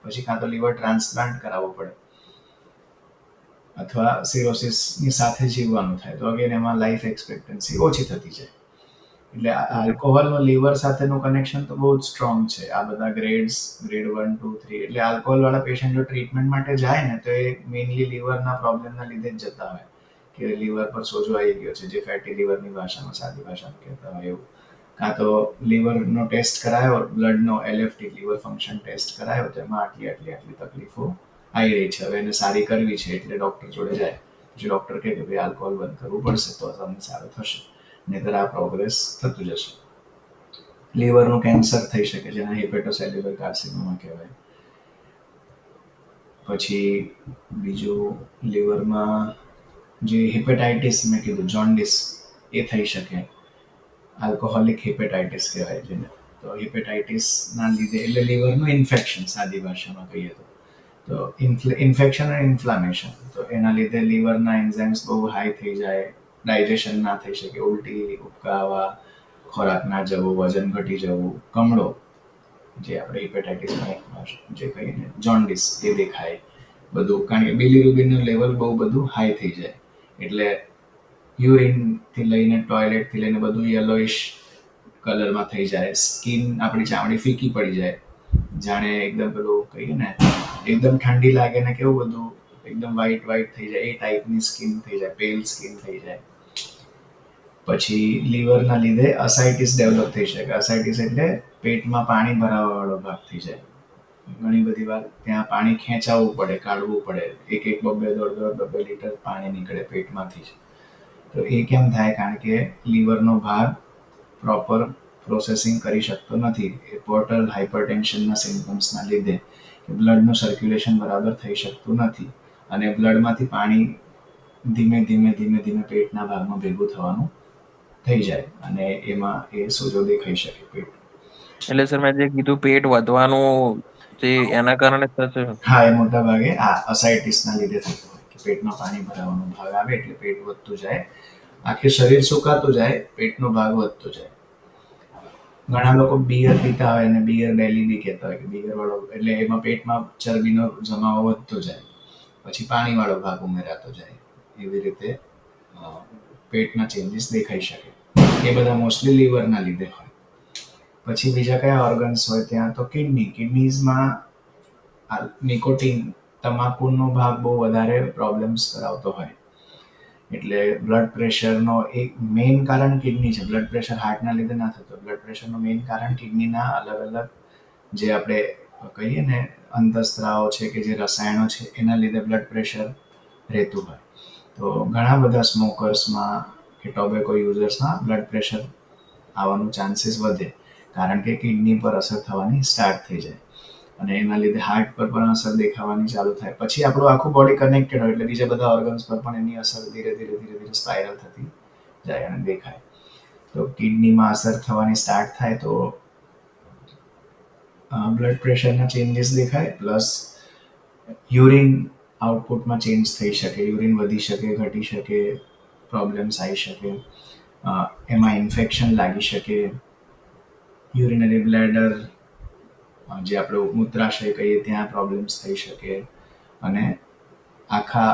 પછી કાં તો લીવર ટ્રાન્સપ્લાન્ટ કરાવવું પડે અથવા સિરોસિસની સાથે જીવવાનું થાય તો અગેન એમાં લાઈફ એક્સપેક્ટન્સી ઓછી થતી જાય. એટલે આલ્કોહોલનો લીવર સાથેનું કનેક્શન તો બહુ જ સ્ટ્રોંગ છે. આ બધા ગ્રેડ 1, 2, 3 એટલે આલ્કોહોલ વાળા પેશન્ટ જો ટ્રીટમેન્ટ માટે જાય ને તો એ મેઇનલી લીવરના પ્રોબ્લેમના લીધે જ જતા હોય કે લીવર પર સોજો આવી ગયો છે, જે ફેટી લીવરની ભાષામાં, સાદી ભાષામાં કહેતા હોય એવું. કાં તો લીવરનો ટેસ્ટ કરાયો, બ્લડનો LFT લીવર ફંક્શન ટેસ્ટ કરાયો, તેમાં આટલી તકલીફો આવી રહી છે, હવે એને સારી કરવી છે એટલે ડૉક્ટર જોડે જાય. પછી ડૉક્ટર કહે કે ભાઈ આલ્કોહોલ બંધ કરવું પડશે તો તમને સારું થશે, નહીંતર આ પ્રોગ્રેસ થતું જશે. લીવરનું કેન્સર થઈ શકે, જેને હેપેટોસેલ્યુલર કાર્સિનોમા કહેવાય. પછી બીજું લીવરમાં જે હેપેટાઇટિસ મેં કીધું, જોન્ડિસ, એ થઈ શકે. આલ્કોહોલિક હેપેટાઇટિસ કહેવાય જેને. તો હેપેટાઇટિસના લીધે એટલે લીવરનું ઇન્ફેક્શન, સાદી ભાષામાં કહીએ તો ઇન્ફેક્શન અને ઇન્ફ્લામેશન, તો એના લીધે લીવરના એન્ઝાઇમ્સ બહુ હાઈ થઈ જાય, ડાયજેશન ના થઈ શકે, ઉલટી, ઉબકા આવવા, ખોરાક ના જવું, વજન ઘટી જવું, કમળો, જે આપણે હેપેટાઇટિસમાં જે કહીએ ને જોન્ડિસ, એ દેખાય બધું. કારણ કે બિલિરુબિનનું લેવલ બહુ બધું હાઈ થઈ જાય એટલે યુરિનથી લઈને ટોયલેટથી લઈને બધું યલોઇશ કલરમાં થઈ જાય. સ્કિન, આપણી ચામડી ફીકી પડી જાય, જાણે એકદમ પેલું કહીએ ને એકદમ ઠંડી લાગે ને કેવું બધું એકદમ વ્હાઈટ થઈ જાય, એ ટાઈપની સ્કિન થઈ જાય, પેલ સ્કિન થઈ જાય. પછી લીવરના લીધે અસાઇટિસ ડેવલપ થઈ શકે. અસાઇટિસ એટલે પેટમાં પાણી ભરાવાવાળો ભાગ થઈ જાય. ઘણી બધી વાર ત્યાં પાણી ખેંચાવવું પડે, કાઢવું પડે, એક 2 લીટર પાણી નીકળે પેટમાંથી જ. તો એ કેમ થાય? કારણ કે લીવરનો ભાગ પ્રોપર પ્રોસેસિંગ કરી શકતો નથી. એ પોર્ટલ હાઇપરટેન્શનના સિમ્પટમ્સના લીધે કે બ્લડનું સર્ક્યુલેશન બરાબર થઈ શકતું નથી અને બ્લડમાંથી પાણી ધીમે ધીમે પેટના ભાગમાં ભેગું થવાનું થઈ જાય અને એમાં એ સોજો દેખાઈ શકે પેટ. એટલે સર મેં જે કીધું પેટ વધવાનું, જે એના કારણે થશે. હા, એ મોટા ભાગે આ અસાઇટિસના લીધે થતું હોય કે પેટમાં પાણી ભરાવાનો ભાગ આવે એટલે પેટ વધતું જાય, આખી શરીર સુકાતું જાય, પેટનો ભાગ વધતો જાય. ઘણા લોકો બિયર પીતા હોય અને બિયર બેલી બી કહેતા હોય કે બિયર વાળો, એટલે એમાં પેટમાં ચરબીનો જમાવો વધતો જાય, પછી પાણીવાળો ભાગ ઉમેરાતો જાય. એવી રીતે પેટના ચેન્જીસ દેખાઈ શકે. એ બધા મોસ્ટલી લીવરના લીધે હોય. પછી બીજા કયા ઓર્ગન્સ હોય ત્યાં? તો કિડનીઝમાં નિકોટીન, તમાકુનો ભાગ બહુ વધારે પ્રોબ્લેમ્સ કરાવતો હોય. એટલે બ્લડ પ્રેશરનો એક મેઇન કારણ કિડની છે. બ્લડ પ્રેશર હાર્ટના લીધે ના થતો. બ્લડ પ્રેશરનું મેઇન કારણ કિડનીના અલગ જે આપણે કહીએ ને અંતસ્ત્રાવો છે કે જે રસાયણો છે એના લીધે બ્લડ પ્રેશર રહેતું હોય. તો ઘણા બધા સ્મોકર્સમાં કે ટોબેકો યુઝર્સમાં બ્લડ પ્રેશર આવવાનું ચાન્સીસ વધે, કારણ કે કિડની પર અસર થવાની સ્ટાર્ટ થઈ જાય અને એના લીધે હાર્ટ પર પણ અસર દેખાવાની ચાલુ થાય. પછી આપણું આખું બોડી કનેક્ટેડ હોય એટલે બીજા બધા ઓર્ગન્સ પર પણ એની અસર ધીરે ધીરે સ્પાઇરલ થતી જાય અને દેખાય. તો કિડનીમાં અસર થવાની સ્ટાર્ટ થાય તો બ્લડ પ્રેશરના ચેન્જીસ દેખાય, પ્લસ યુરિન આઉટપુટમાં ચેન્જ થઈ શકે, યુરિન વધી શકે, ઘટી શકે, પ્રોબ્લેમ્સ આવી શકે, એમાં ઇન્ફેક્શન લાગી શકે, યુરિનરી બ્લેડર, જે આપણે મૂત્રાશય કહીએ ત્યાં પ્રોબ્લેમ્સ થઈ શકે અને આખા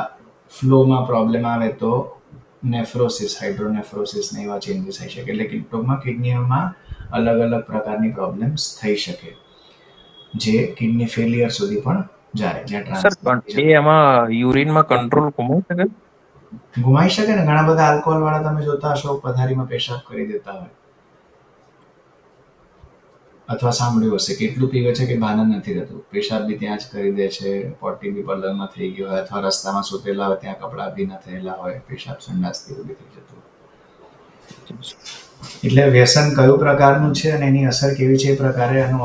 ફ્લોમાં પ્રોબ્લેમ આવે તો નેફ્રોસિસ, હાઇડ્રોનેફ્રોસિસ ને એવા ચેન્જીસ થઈ શકે. એટલે કે ટૂંકમાં કિડનીઓમાં અલગ ટ્રકારની પ્રોબ્લેમ્સ થઈ શકે, જે કિડની ફેલિયર સુધી પણ જાય. સર એમાં યુરિનમાં કંટ્રોલ ગુમાઈ શકે ને. ઘણા બધા આલ્કોહોલ વાળા તમે જોતા હશો પથારીમાં પેશાબ કરી દેતા હોય, અથવા સાંભળ્યું હશે કેટલું પીવે છે કે ભાન નથી રહેતું, પેશાબ બી ત્યાં જ કરી દે છે, પોટી બી પાર્લરમાં થઈ ગયો હોય, અથવા રસ્તામાં સુતેલા હોય ત્યાં કપડાં બી ના થયેલા હોય, પેશાબ સંડાસથી બી થઈ જતું. એટલે વ્યસન કયું પ્રકારનું છે અને એની અસર કેવી છે એ પ્રકારે એનું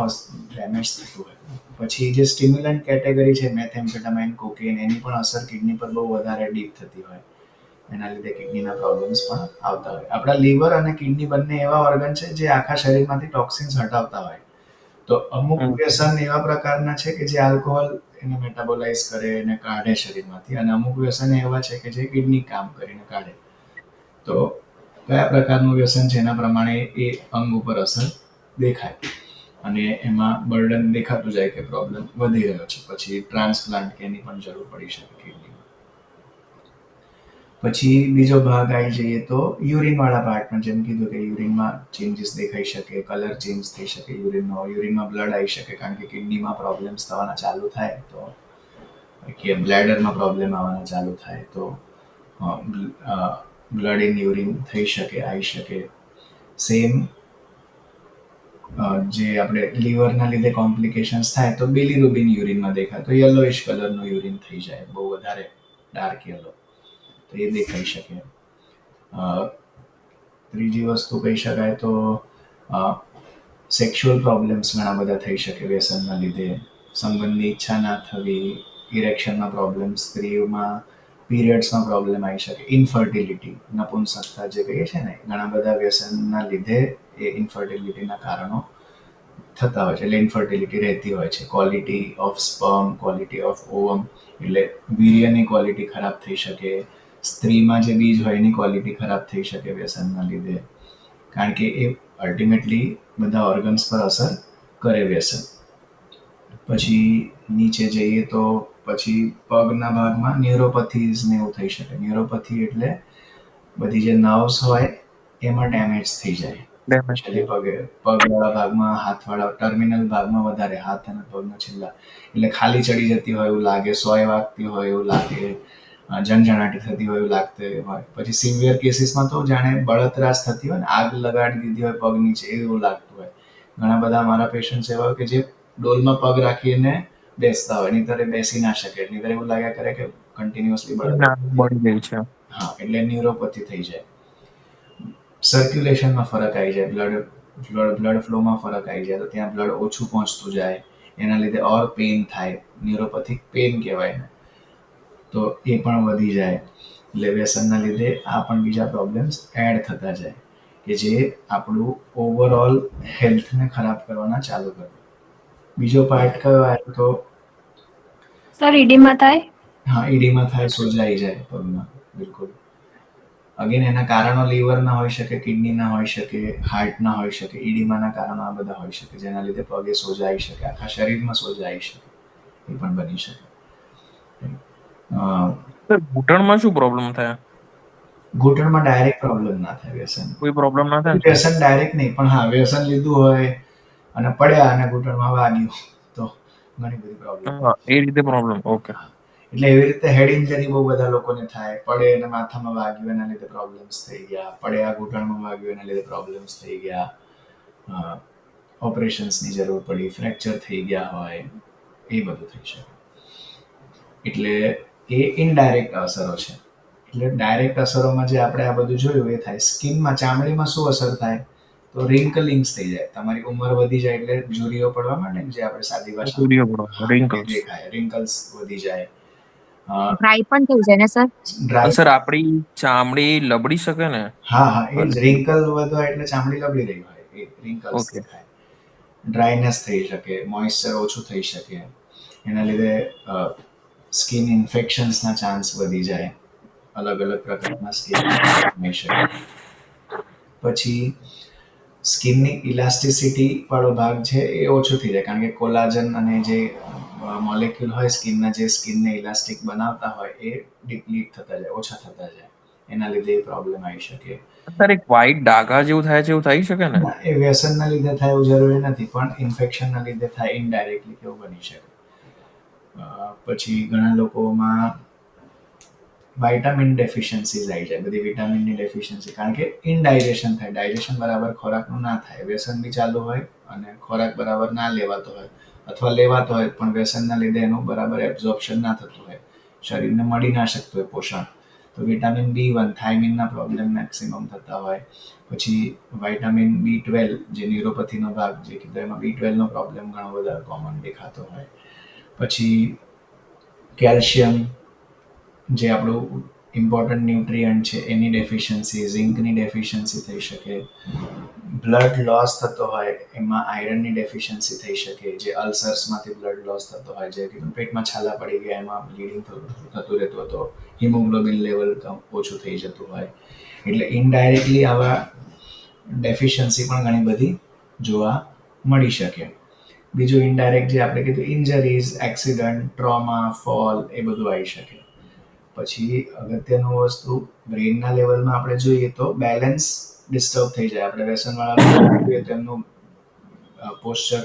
ડેમેજ થતું હોય. પછી જે સ્ટિમ્યુલન્ટ કેટેગરી છે, મેથેમ્ફેટામાઇન, કોકેન, એની પણ અસર કિડની પર બહુ વધારે ડીપ થતી હોય. એના લીધે કિડનીના પ્રોબ્લેમ્સ પણ આવતા હોય. આપણા લીવર અને કિડની બંને એવા ઓર્ગન છે જે આખા શરીરમાંથી ટોક્સિન્સ હટાવતા હોય. તો અમુક વ્યસન એવા પ્રકારના છે કે જે આલ્કોહોલ એને મેટાબોલાઇઝ કરે, એને કાઢે શરીરમાંથી, અને અમુક વ્યસન એવા છે કે જે કિડની કામ કરીને કાઢે. તો કયા પ્રકારનું વ્યસન છે એના પ્રમાણે એ અંગ ઉપર અસર દેખાય અને એમાં બર્ડન દેખાતું જાય કે પ્રોબ્લેમ વધી રહ્યો છે. પછી ટ્રાન્સપ્લાન્ટ કે એની પણ જરૂર પડી શકે કિડનીમાં. પછી બીજો ભાગ આવી જઈએ તો યુરિન વાળા પાર્ટમાં, જેમ કીધું કે યુરિનમાં ચેન્જીસ દેખાઈ શકે, કલર ચેન્જ થઈ શકે યુરિનમાં બ્લડ આવી શકે, કારણ કે કિડનીમાં પ્રોબ્લેમ્સ થવાના ચાલુ થાય તો, કે બ્લેડરમાં પ્રોબ્લેમ આવવાના ચાલુ થાય તો બ્લડ ઇન યુરિન થઈ શકે, આવી શકે. સેમ જે આપણે લીવરના લીધે કોમ્પ્લિકેશન્સ થાય તો બિલીરુબિન યુરિનમાં દેખાય, તો યલોઇશ કલરનું યુરિન થઈ જાય, બહુ વધારે ડાર્ક યલો, તો એ દેખાઈ શકે. ત્રીજી વસ્તુ કહી શકાય તો સેક્સ્યુઅલ પ્રોબ્લેમ્સ ઘણા બધા થઈ શકે વ્યસનના લીધે. સંબંધની ઈચ્છા ના થવી, ઇરેક્શનમાં પ્રોબ્લેમ, સ્ત્રીઓમાં પીરિયડ્સમાં પ્રોબ્લેમ આવી શકે, ઇન્ફર્ટિલિટી, નપુંસકતા જે કહીએ છીએ ને, ઘણા બધા વ્યસનના લીધે એ ઇન્ફર્ટિલિટીના કારણો થતા હોય છે, એટલે ઇન્ફર્ટિલિટી રહેતી હોય છે. Quality of sperm, quality of ઓવમ, એટલે વીર્યની ક્વોલિટી ખરાબ થઈ શકે, સ્ત્રીમાં જે બીજ હોય એની ક્વોલિટી ખરાબ થઈ શકે વ્યસનના લીધે, કારણ કે એ અલ્ટિમેટલી બધા ઓર્ગન્સ પર અસર કરે વ્યસન. પછી નીચે જઈએ તો પછી પગના ભાગમાં ન્યુરોપથીઝ ને એવું થઈ શકે. ન્યુરોપથી એટલે બધી જે નર્વ્સ હોય એમાં ડેમેજ થઈ જાય. છેલ્લે પગવાળા ભાગમાં, હાથવાળા ટર્મિનલ ભાગમાં વધારે, હાથ અને પગના છેલ્લા, એટલે ખાલી ચડી જતી હોય એવું લાગે, સોય વાગતી હોય એવું લાગે, ઝંઝણાટી થતી હોય એવું લાગતું હોય. પછી સિવિયર કેસીસમાં તો જાણે બળતરાશ થતી હોય ને, આગ લગાડી દીધી હોય પગ નીચે એવું લાગતું હોય. ઘણા બધા અમારા પેશન્ટ્સ એવા હોય કે જે ડોલમાં પગ રાખીને બેસતા હોય, નહીંતર એ બેસી ના શકે, નહીંતર એવું લાગ્યા કરે કે કન્ટિન્યુઅસલી બળી ગઈ છે. હા, એટલે ન્યુરોપથી થઈ જાય. સર્ક્યુલેશનમાં ફરક આવી જાય, બ્લડ ફ્લોમાં ફરક આવી જાય, તો ત્યાં બ્લડ ઓછું પહોંચતું જાય, એના લીધે ઓર પેઇન થાય, ન્યુરોપેથિક પેઇન કહેવાય, તો એ પણ વધી જાય. એટલે વ્યસનના લીધે આ પણ બીજા પ્રોબ્લેમ્સ એડ થતા જાય, કે જે આપણું ઓવરઓલ હેલ્થને ખરાબ કરવાના ચાલુ કરે. બીજો પાર્ટ કયો આવ્યો તો સર ઈડીમાં થાય? હા, ઈડીમાં થાય, સોજાઈ જાય પગમાં, બિલકુલ. અગેન એના કારણો લીવરના હોઈ શકે, કિડનીના હોઈ શકે, હાર્ટના હોઈ શકે. ઈડીમાના કારણો આ બધા હોઈ શકે, જેના લીધે પગે સોજાઈ શકે, આખા શરીરમાં સોજાઈ શકે, એ પણ બની શકે. ઘૂંટણમાં શું પ્રોબ્લેમ થાય? ઘૂંટણમાં ડાયરેક્ટ પ્રોબ્લેમ ના થાય વ્યસન. કોઈ પ્રોબ્લેમ ના થાય? વ્યસન ડાયરેક્ટ નહીં, પણ હા, વ્યસન લીધું હોય અને પડ્યા અને ઘૂંટણમાં વાગ્યું તો ઘણી બધી પ્રોબ્લેમ. એ રીતે પ્રોબ્લેમ. ઓકે. એટલે એવી રીતે હેડ ઇન્જરી બહુ બધા લોકોને થાય. પડે અને માથામાં વાગ્યું એના લીધે પ્રોબ્લેમ્સ થઈ ગયા, પડ્યા ઘૂંટણમાં વાગ્યું એના લીધે પ્રોબ્લેમ્સ થઈ ગયા, ઓપરેશન્સની જરૂર પડી, ફ્રેક્ચર થઈ ગયા હોય, એ બધું થઈ શકે. એટલે એ ઇનડાયરેક્ટ અસરો છે. એટલે ડાયરેક્ટ અસરોમાં જે આપણે આ બધું જોયું એ થાય. સ્કિનમાં, ચામડીમાં શું અસર થાય તો રિંકલિંગ્સ થઈ જાય. તમારી ઉંમર વધી જાય એટલે ઝુરીઓ પડવા માંડે, જે આપણે સાદી ભાષામાં દેખાય, રિંકલ્સ વધી જાય. ડ્રાય પણ થઈ જાય ને સર? ડ્રાય, સર આપણી ચામડી લબડી શકે ને? હા, એ જ રિંકલ વધવા એટલે ચામડી લબડી રહી હોય, એ રિંકલ્સ ઓકે. દેખાય. ડ્રાયનેસ થઈ શકે, મોઇશ્ચર ઓછું થઈ શકે, એના લીધે સ્કિન ઇન્ફેક્શન્સના ચાન્સ વધી જાય, અલગ અલગ પ્રકારના સ્કિન થઈ શકે. પછી સ્કિનની ઇલાસ્ટિસિટી વાળો ભાગ છે એ ઓછો થઈ જાય, કારણ કે કોલાજન અને જે મોલેક્યુલ હોય સ્કિનના, જે સ્કિનને ઇલાસ્ટિક બનાવતા હોય, એ ડિપ્લીટ થતા જાય, ઓછા થતા જાય, એના લીધે એ પ્રોબ્લેમ આવી શકે. સર એક વ્હાઈટ ડાઘા જેવું થાય છે, એવું થઈ શકે ને? એ વ્યસનના લીધે થાય એવું જરૂરી નથી, પણ ઇન્ફેક્શનના લીધે થાય, ઇનડાયરેક્ટલી કેવું બની શકે. પછી ઘણા લોકોમાં વાઇટામિન ડેફિશિયન્સીઝ આવી જાય, બધી વિટામિનની ડેફિશિયન્સી, કારણ કે ઇનડાઇજેશન થાય, ડાયજેશન બરાબર ખોરાકનું ના થાય, વ્યસન બી ચાલુ હોય અને ખોરાક બરાબર ના લેવાતો હોય, અથવા લેવાતો હોય પણ વ્યસનના લીધે એનું બરાબર એબ્ઝોર્પ્શન ના થતું હોય, શરીરને મળી ના શકતું હોય પોષણ, તો વિટામિન B1, થાઇમિનના પ્રોબ્લેમ મેક્સિમમ થતા હોય. પછી વાઇટામિન B12, જે ન્યુરોપથીનો ભાગ જે કીધો, એમાં B12નો પ્રોબ્લેમ ઘણો બધા કોમન દેખાતો હોય. પછી કેલ્શિયમ, જે આપણું ઇમ્પોર્ટન્ટ ન્યુટ્રિયન્ટ છે, એની ડેફિશિયન્સી, ઝિંકની ડેફિશિયન્સી થઈ શકે. બ્લડ લોસ થતો હોય એમાં આયરનની ડેફિશિયન્સી થઈ શકે, જે અલ્સર્સમાંથી બ્લડ લોસ થતો હોય, જે કીધું પેટમાં છાલા પડી ગયા એમાં બ્લીડિંગ થતું રહેતું હતો, હિમોગ્લોબિન લેવલ ઓછું થઈ જતું હોય. એટલે ઇનડાયરેક્ટલી આવા ડેફિશિયન્સી પણ ઘણી બધી જોવા મળી શકે. બીજું ઇનડાયરેક્ટ જે આપણે કીધું, ઇન્જરીઝ, એક્સિડન્ટ, ટ્રોમા, ફોલ, એ બધું આવી શકે. પછી અગત્યનું વસ્તુ બ્રેઇનના લેવલમાં આપણે જોઈએ તો બેલેન્સ ડિસ્ટર્બ થઈ જાય. આપણે વ્યસનવાળા લોકો જોઈએ તો એમનું પોસ્ચર,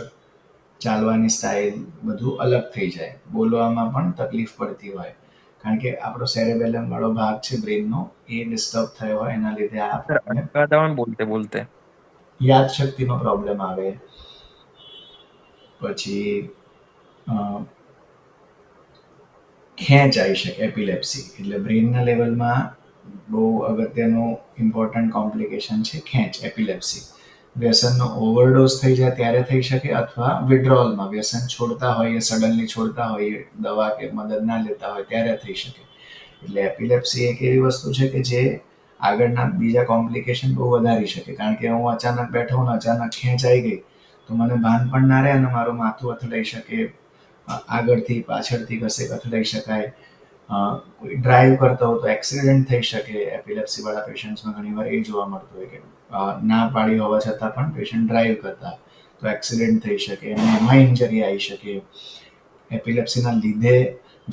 ચાલવાની સ્ટાઇલ બધું અલગ થઈ જાય. બોલવામાં પણ તકલીફ પડતી હોય, કારણ કે આપણો સેરેબેલમ વાળો ભાગ છે બ્રેઇનનો, એ ડિસ્ટર્બ થયો હોય, એના લીધે આ સર પ્રોબ્લેમ, અટકાતા હોય ને બોલતે બોલતે. યાદશક્તિનો પ્રોબ્લેમ આવે. પછી અ, ખેંચ આવી શકે, એપિલેપ્સી. એટલે બ્રેઇનના લેવલમાં બહુ અગત્યનું ઇમ્પોર્ટન્ટ કોમ્પ્લિકેશન છે ખેંચ, એપિલેપ્સી. વ્યસનનો ઓવરડોઝ થઈ જાય ત્યારે થઈ શકે, અથવા વિડ્રોલમાં વ્યસન છોડતા હોઈએ, સડનલી છોડતા હોઈએ, દવા કે મદદ ના લેતા હોય ત્યારે થઈ શકે. એટલે એપિલેપ્સી એક એવી વસ્તુ છે કે જે આગળના બીજા કોમ્પ્લિકેશન બહુ વધારી શકે. કારણ કે હું અચાનક બેઠો ને અચાનક ખેંચ આવી ગઈ તો મને ભાન પણ ના રહે અને મારું માથું અથડાઈ શકે, આગળથી પાછળથી ઘસેક અથડાઈ શકાય, કોઈ ડ્રાઈવ કરતો હોય તો એક્સિડન્ટ થઈ શકે. એપિલેપ્સી વાળા પેશન્ટ્સમાં ઘણીવાર એ જોવા મળતું હોય કે ના પાડી હોવા છતાં પણ પેશન્ટ ડ્રાઈવ કરતા તો એક્સિડન્ટ થઈ શકે, એમાં ઇન્જરી આવી શકે. એપિલેપ્સીના લીધે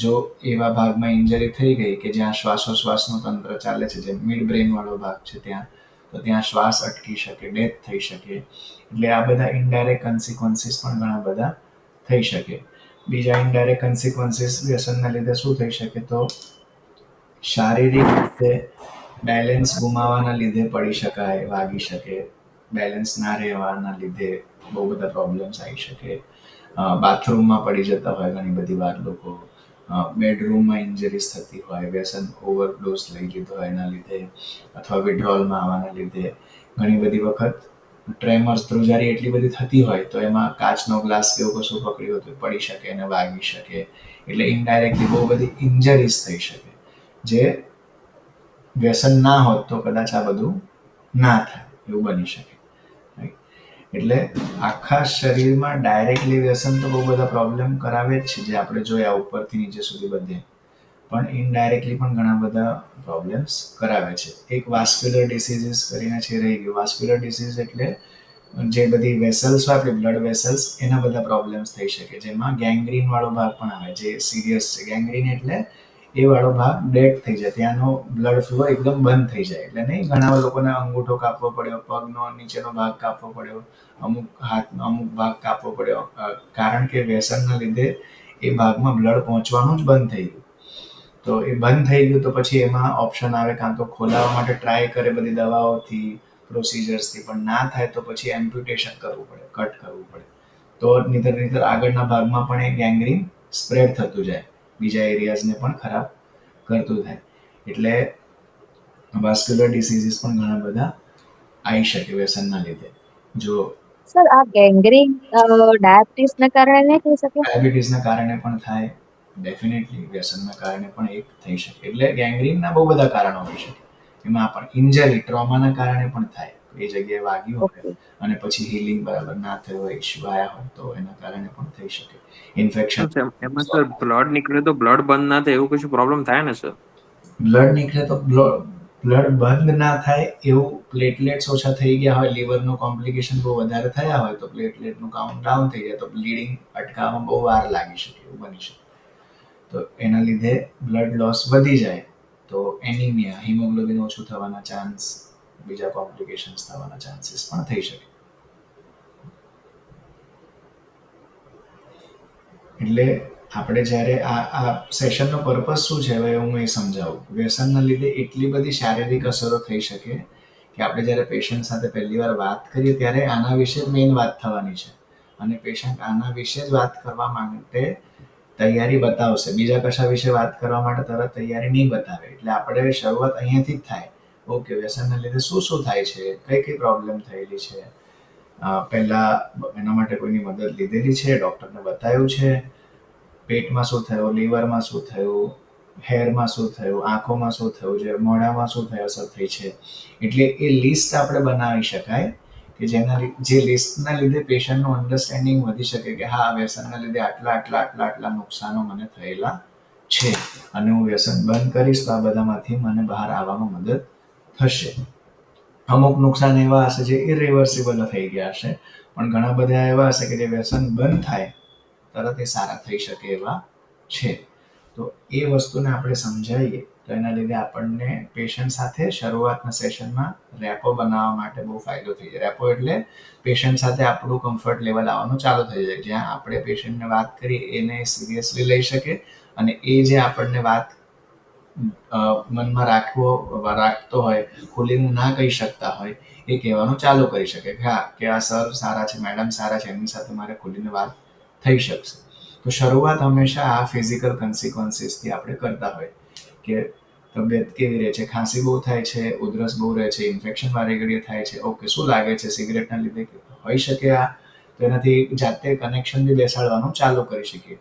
જો એવા ભાગમાં ઇન્જરી થઈ ગઈ કે જ્યાં શ્વાસોશ્વાસનું તંત્ર ચાલે છે, જે મિડ બ્રેઇન વાળો ભાગ છે ત્યાં, તો ત્યાં શ્વાસ અટકી શકે, ડેથ થઈ શકે. એટલે આ બધા ઇનડાયરેક્ટ કન્સિક્વન્સીસ પણ ઘણા બધા થઈ શકે. બીજા ઇનડાયરેક્ટ કન્સિક્વન્સીસ વ્યસનના લીધે શું થઈ શકે, તો શારીરિક રીતે બેલેન્સ ગુમાવવાના લીધે પડી શકાય, વાગી શકે. બેલેન્સ ના રહેવાના લીધે બહુ બધા પ્રોબ્લેમ્સ આવી શકે. બાથરૂમમાં પડી જતા હોય ઘણી બધી વાર લોકો, બેડરૂમમાં ઇન્જરીઝ થતી હોય, વ્યસન ઓવરડોઝ લઈ લીધો હોય એના લીધે, અથવા વિડ્રોલમાં આવવાના લીધે. ઘણી બધી વખત ટ્રેમર્સ, ધ્રુજારી એટલી બધી થતી હોય તો એમાં કાચનો ગ્લાસ કે એવું કશું પકડ્યું તો પડી શકે અને વાગી શકે. એટલે ઇનડાયરેક્ટલી બહુ બધી ઇન્જરીઝ થઈ શકે, જે વ્યસન ના હોત તો કદાચ આ બધું ના થાય, એવું બની શકે. એટલે આખા શરીરમાં ડાયરેક્ટલી વ્યસન તો બહુ બધા પ્રોબ્લેમ કરાવે જ છે, જે આપણે જોયા ઉપરથી નીચે સુધી બધે, પણ ઇનડાયરેક્ટલી પણ ઘણા બધા પ્રોબ્લેમ્સ કરાવે છે. એક વાસ્ક્યુલર ડિસીઝીસ કરીને છે રહી ગયું. વાસ્ક્યુલર ડિસીઝ એટલે જે બધી વેસલ્સ હોય, આપણી બ્લડ વેસલ્સ, એના બધા પ્રોબ્લેમ્સ થઈ શકે, જેમાં ગેંગ્રીન વાળો ભાગ પણ આવે, જે સિરિયસ છે. ગેંગ્રીન એટલે એ વાળો ભાગ ડેડ થઈ જાય, ત્યાંનો બ્લડ ફ્લો એકદમ બંધ થઈ જાય. એટલે નહીં, ઘણા લોકોને અંગૂઠો કાપવો પડ્યો, પગનો નીચેનો ભાગ કાપવો પડ્યો, અમુક હાથનો અમુક ભાગ કાપવો પડ્યો, કારણ કે વ્યસનના લીધે એ ભાગમાં બ્લડ પહોંચવાનું જ બંધ થઈ ગયું. તો એ બંધ થઈ ગયું તો પછી એમાં ઓપ્શન આવે, કાં તો ખોલાવવા માટે ટ્રાય કરે બધી દવાઓથી, પ્રોસિજર્સથી, પણ ના થાય તો પછી એમ્પ્યુટેશન કરવું પડે, કટ કરવું પડે. તો નહીતર આગળના ભાગમાં પણ એ ગેંગ્રીન સ્પ્રેડ થતું જાય, બીજા એરિયાઝને પણ ખરાબ કરતું થાય. એટલે વાસ્ક્યુલર ડિસીઝીસ પણ ઘણા બધા આવી શકે વ્યસનના લીધે. જો સર આ ગેંગ્રીન ડાયાબિટીસના કારણે નહીં થઈ શકે? ડાયાબિટીસના કારણે પણ થાય, ડેફિનેટલી વ્યસનના કારણે પણ એક થઈ શકે. એટલે ગેંગ્રીનના બહુ બધા કારણો હોઈ શકે. એમાં પણ ઇન્જરી, ટ્રોમાના કારણે પણ થાય. એ જગ્યાએ વાગ્યું હોય ઓકે. અને પછી હીલિંગ બરાબર ના થયું હોય, ઇશ્યુ આવ્યા હોય, તો એના કારણે પણ થઈ શકે. ઇન્ફેક્શન, એમાં સર બ્લડ નીકળે તો બ્લડ બંધ ના થાય એવું કશું પ્રોબ્લેમ થાય ને સર? બ્લડ નીકળે તો બ્લડ બંધ ના થાય એવું, પ્લેટલેટ્સ ઓછા થઈ ગયા હોય, લીવરનું કોમ્પ્લિકેશન બહુ વધારે થયા હોય તો પ્લેટલેટનું કાઉન્ટ ડાઉન થઈ જાય, તો બ્લીડિંગ અટકાવવામાં બહુ વાર લાગી શકે, એવું બની શકે. તો એના લીધે બ્લડ લોસ વધી જાય તો એનિમિયા, હિમોગ્લોબિન ઓછું થવાના ચાન્સ, બીજા કોમ્પ્લિકેશન્સ થવાના ચાન્સીસ પણ થઈ શકે. એટલે આપણે જ્યારે આ સેશનનો પર્પઝ શું છે, હવે હું એ સમજાવું. વ્યસનના લીધે એટલી બધી શારીરિક અસરો થઈ શકે કે આપણે જ્યારે પેશન્ટ સાથે પહેલી વાર વાત કરીએ ત્યારે આના વિશે મેઇન વાત થવાની છે, અને પેશન્ટ આના વિશે જ વાત કરવા માટે તૈયારી બતાવશે, બીજા કશા વિશે વાત કરવા માટે તરત તૈયારી નહીં બતાવે. એટલે આપણે શરૂઆત અહીંયાથી જ થાય. ઓકે, વ્યસનના લીધે શું શું થાય છે, કઈ કઈ પ્રોબ્લેમ થયેલી છે, પહેલા એના માટે કોઈની મદદ લીધેલી છે, ડૉક્ટરને બતાવ્યું છે, પેટમાં શું થયું, લીવરમાં શું થયું, હેરમાં શું થયું, આંખોમાં શું થયું છે, મોઢામાં શું થઈ અસર થઈ છે. એટલે એ લિસ્ટ આપણે બનાવી શકાય કે જે લિસ્ટના લીધે પેશન્ટનું અન્ડરસ્ટેન્ડિંગ વધી શકે કે હા, વ્યસનના લીધે આટલા આટલા આટલા આટલા નુકસાનો મને થયેલા છે, અને હું વ્યસન બંધ કરીશ તો આ બધામાંથી મને બહાર આવવામાં મદદ થશે. અમુક નુકસાન એવા હશે જે ઇરિવર્સિબલ થઈ ગયા હશે, પણ ઘણા બધા એવા હશે કે જે વ્યસન બંધ થાય તરત એ સારા થઈ શકે એવા છે. તો તો એ વસ્તુને આપણે સમજાવીએ તો એના લીધે આપણને પેશન્ટ સાથે શરૂઆતના સેશનમાં રેપો બનાવવા માટે બહુ ફાયદો થઈ જાય. રેપો એટલે પેશન્ટ સાથે આપણું કમ્ફર્ટ લેવલ આવવાનું ચાલુ થઈ જાય, જ્યાં આપણે પેશન્ટને વાત કરી એને સિરિયસલી લઈ શકે અને એ જે આપણને વાત મનમાં રાખતો હોય, ખુલીને ના કહી શકતા હોય, એ કહેવાનું ચાલુ કરી શકે કે હા કે આ સર સારા છે, મેડમ સારા છે, એમની સાથે મારે ખુલીને વાત થઈ શકશે. તો શરૂઆત હંમેશા આ ફિઝિકલ કન્સિક્વન્સીસથી આપણે કરતા હોય કે તબિયત કેવી રહે છે, ખાંસી બહુ થાય છે, ઉધરસ બહુ રહે છે, ઇન્ફેક્શન વારે ઘડીએ થાય છે, ઓકે શું લાગે છે સિગરેટના લીધે હોઈ શકે આ, તો એનાથી જાતે કનેક્શન બી બેસાડવાનું ચાલુ કરી શકીએ.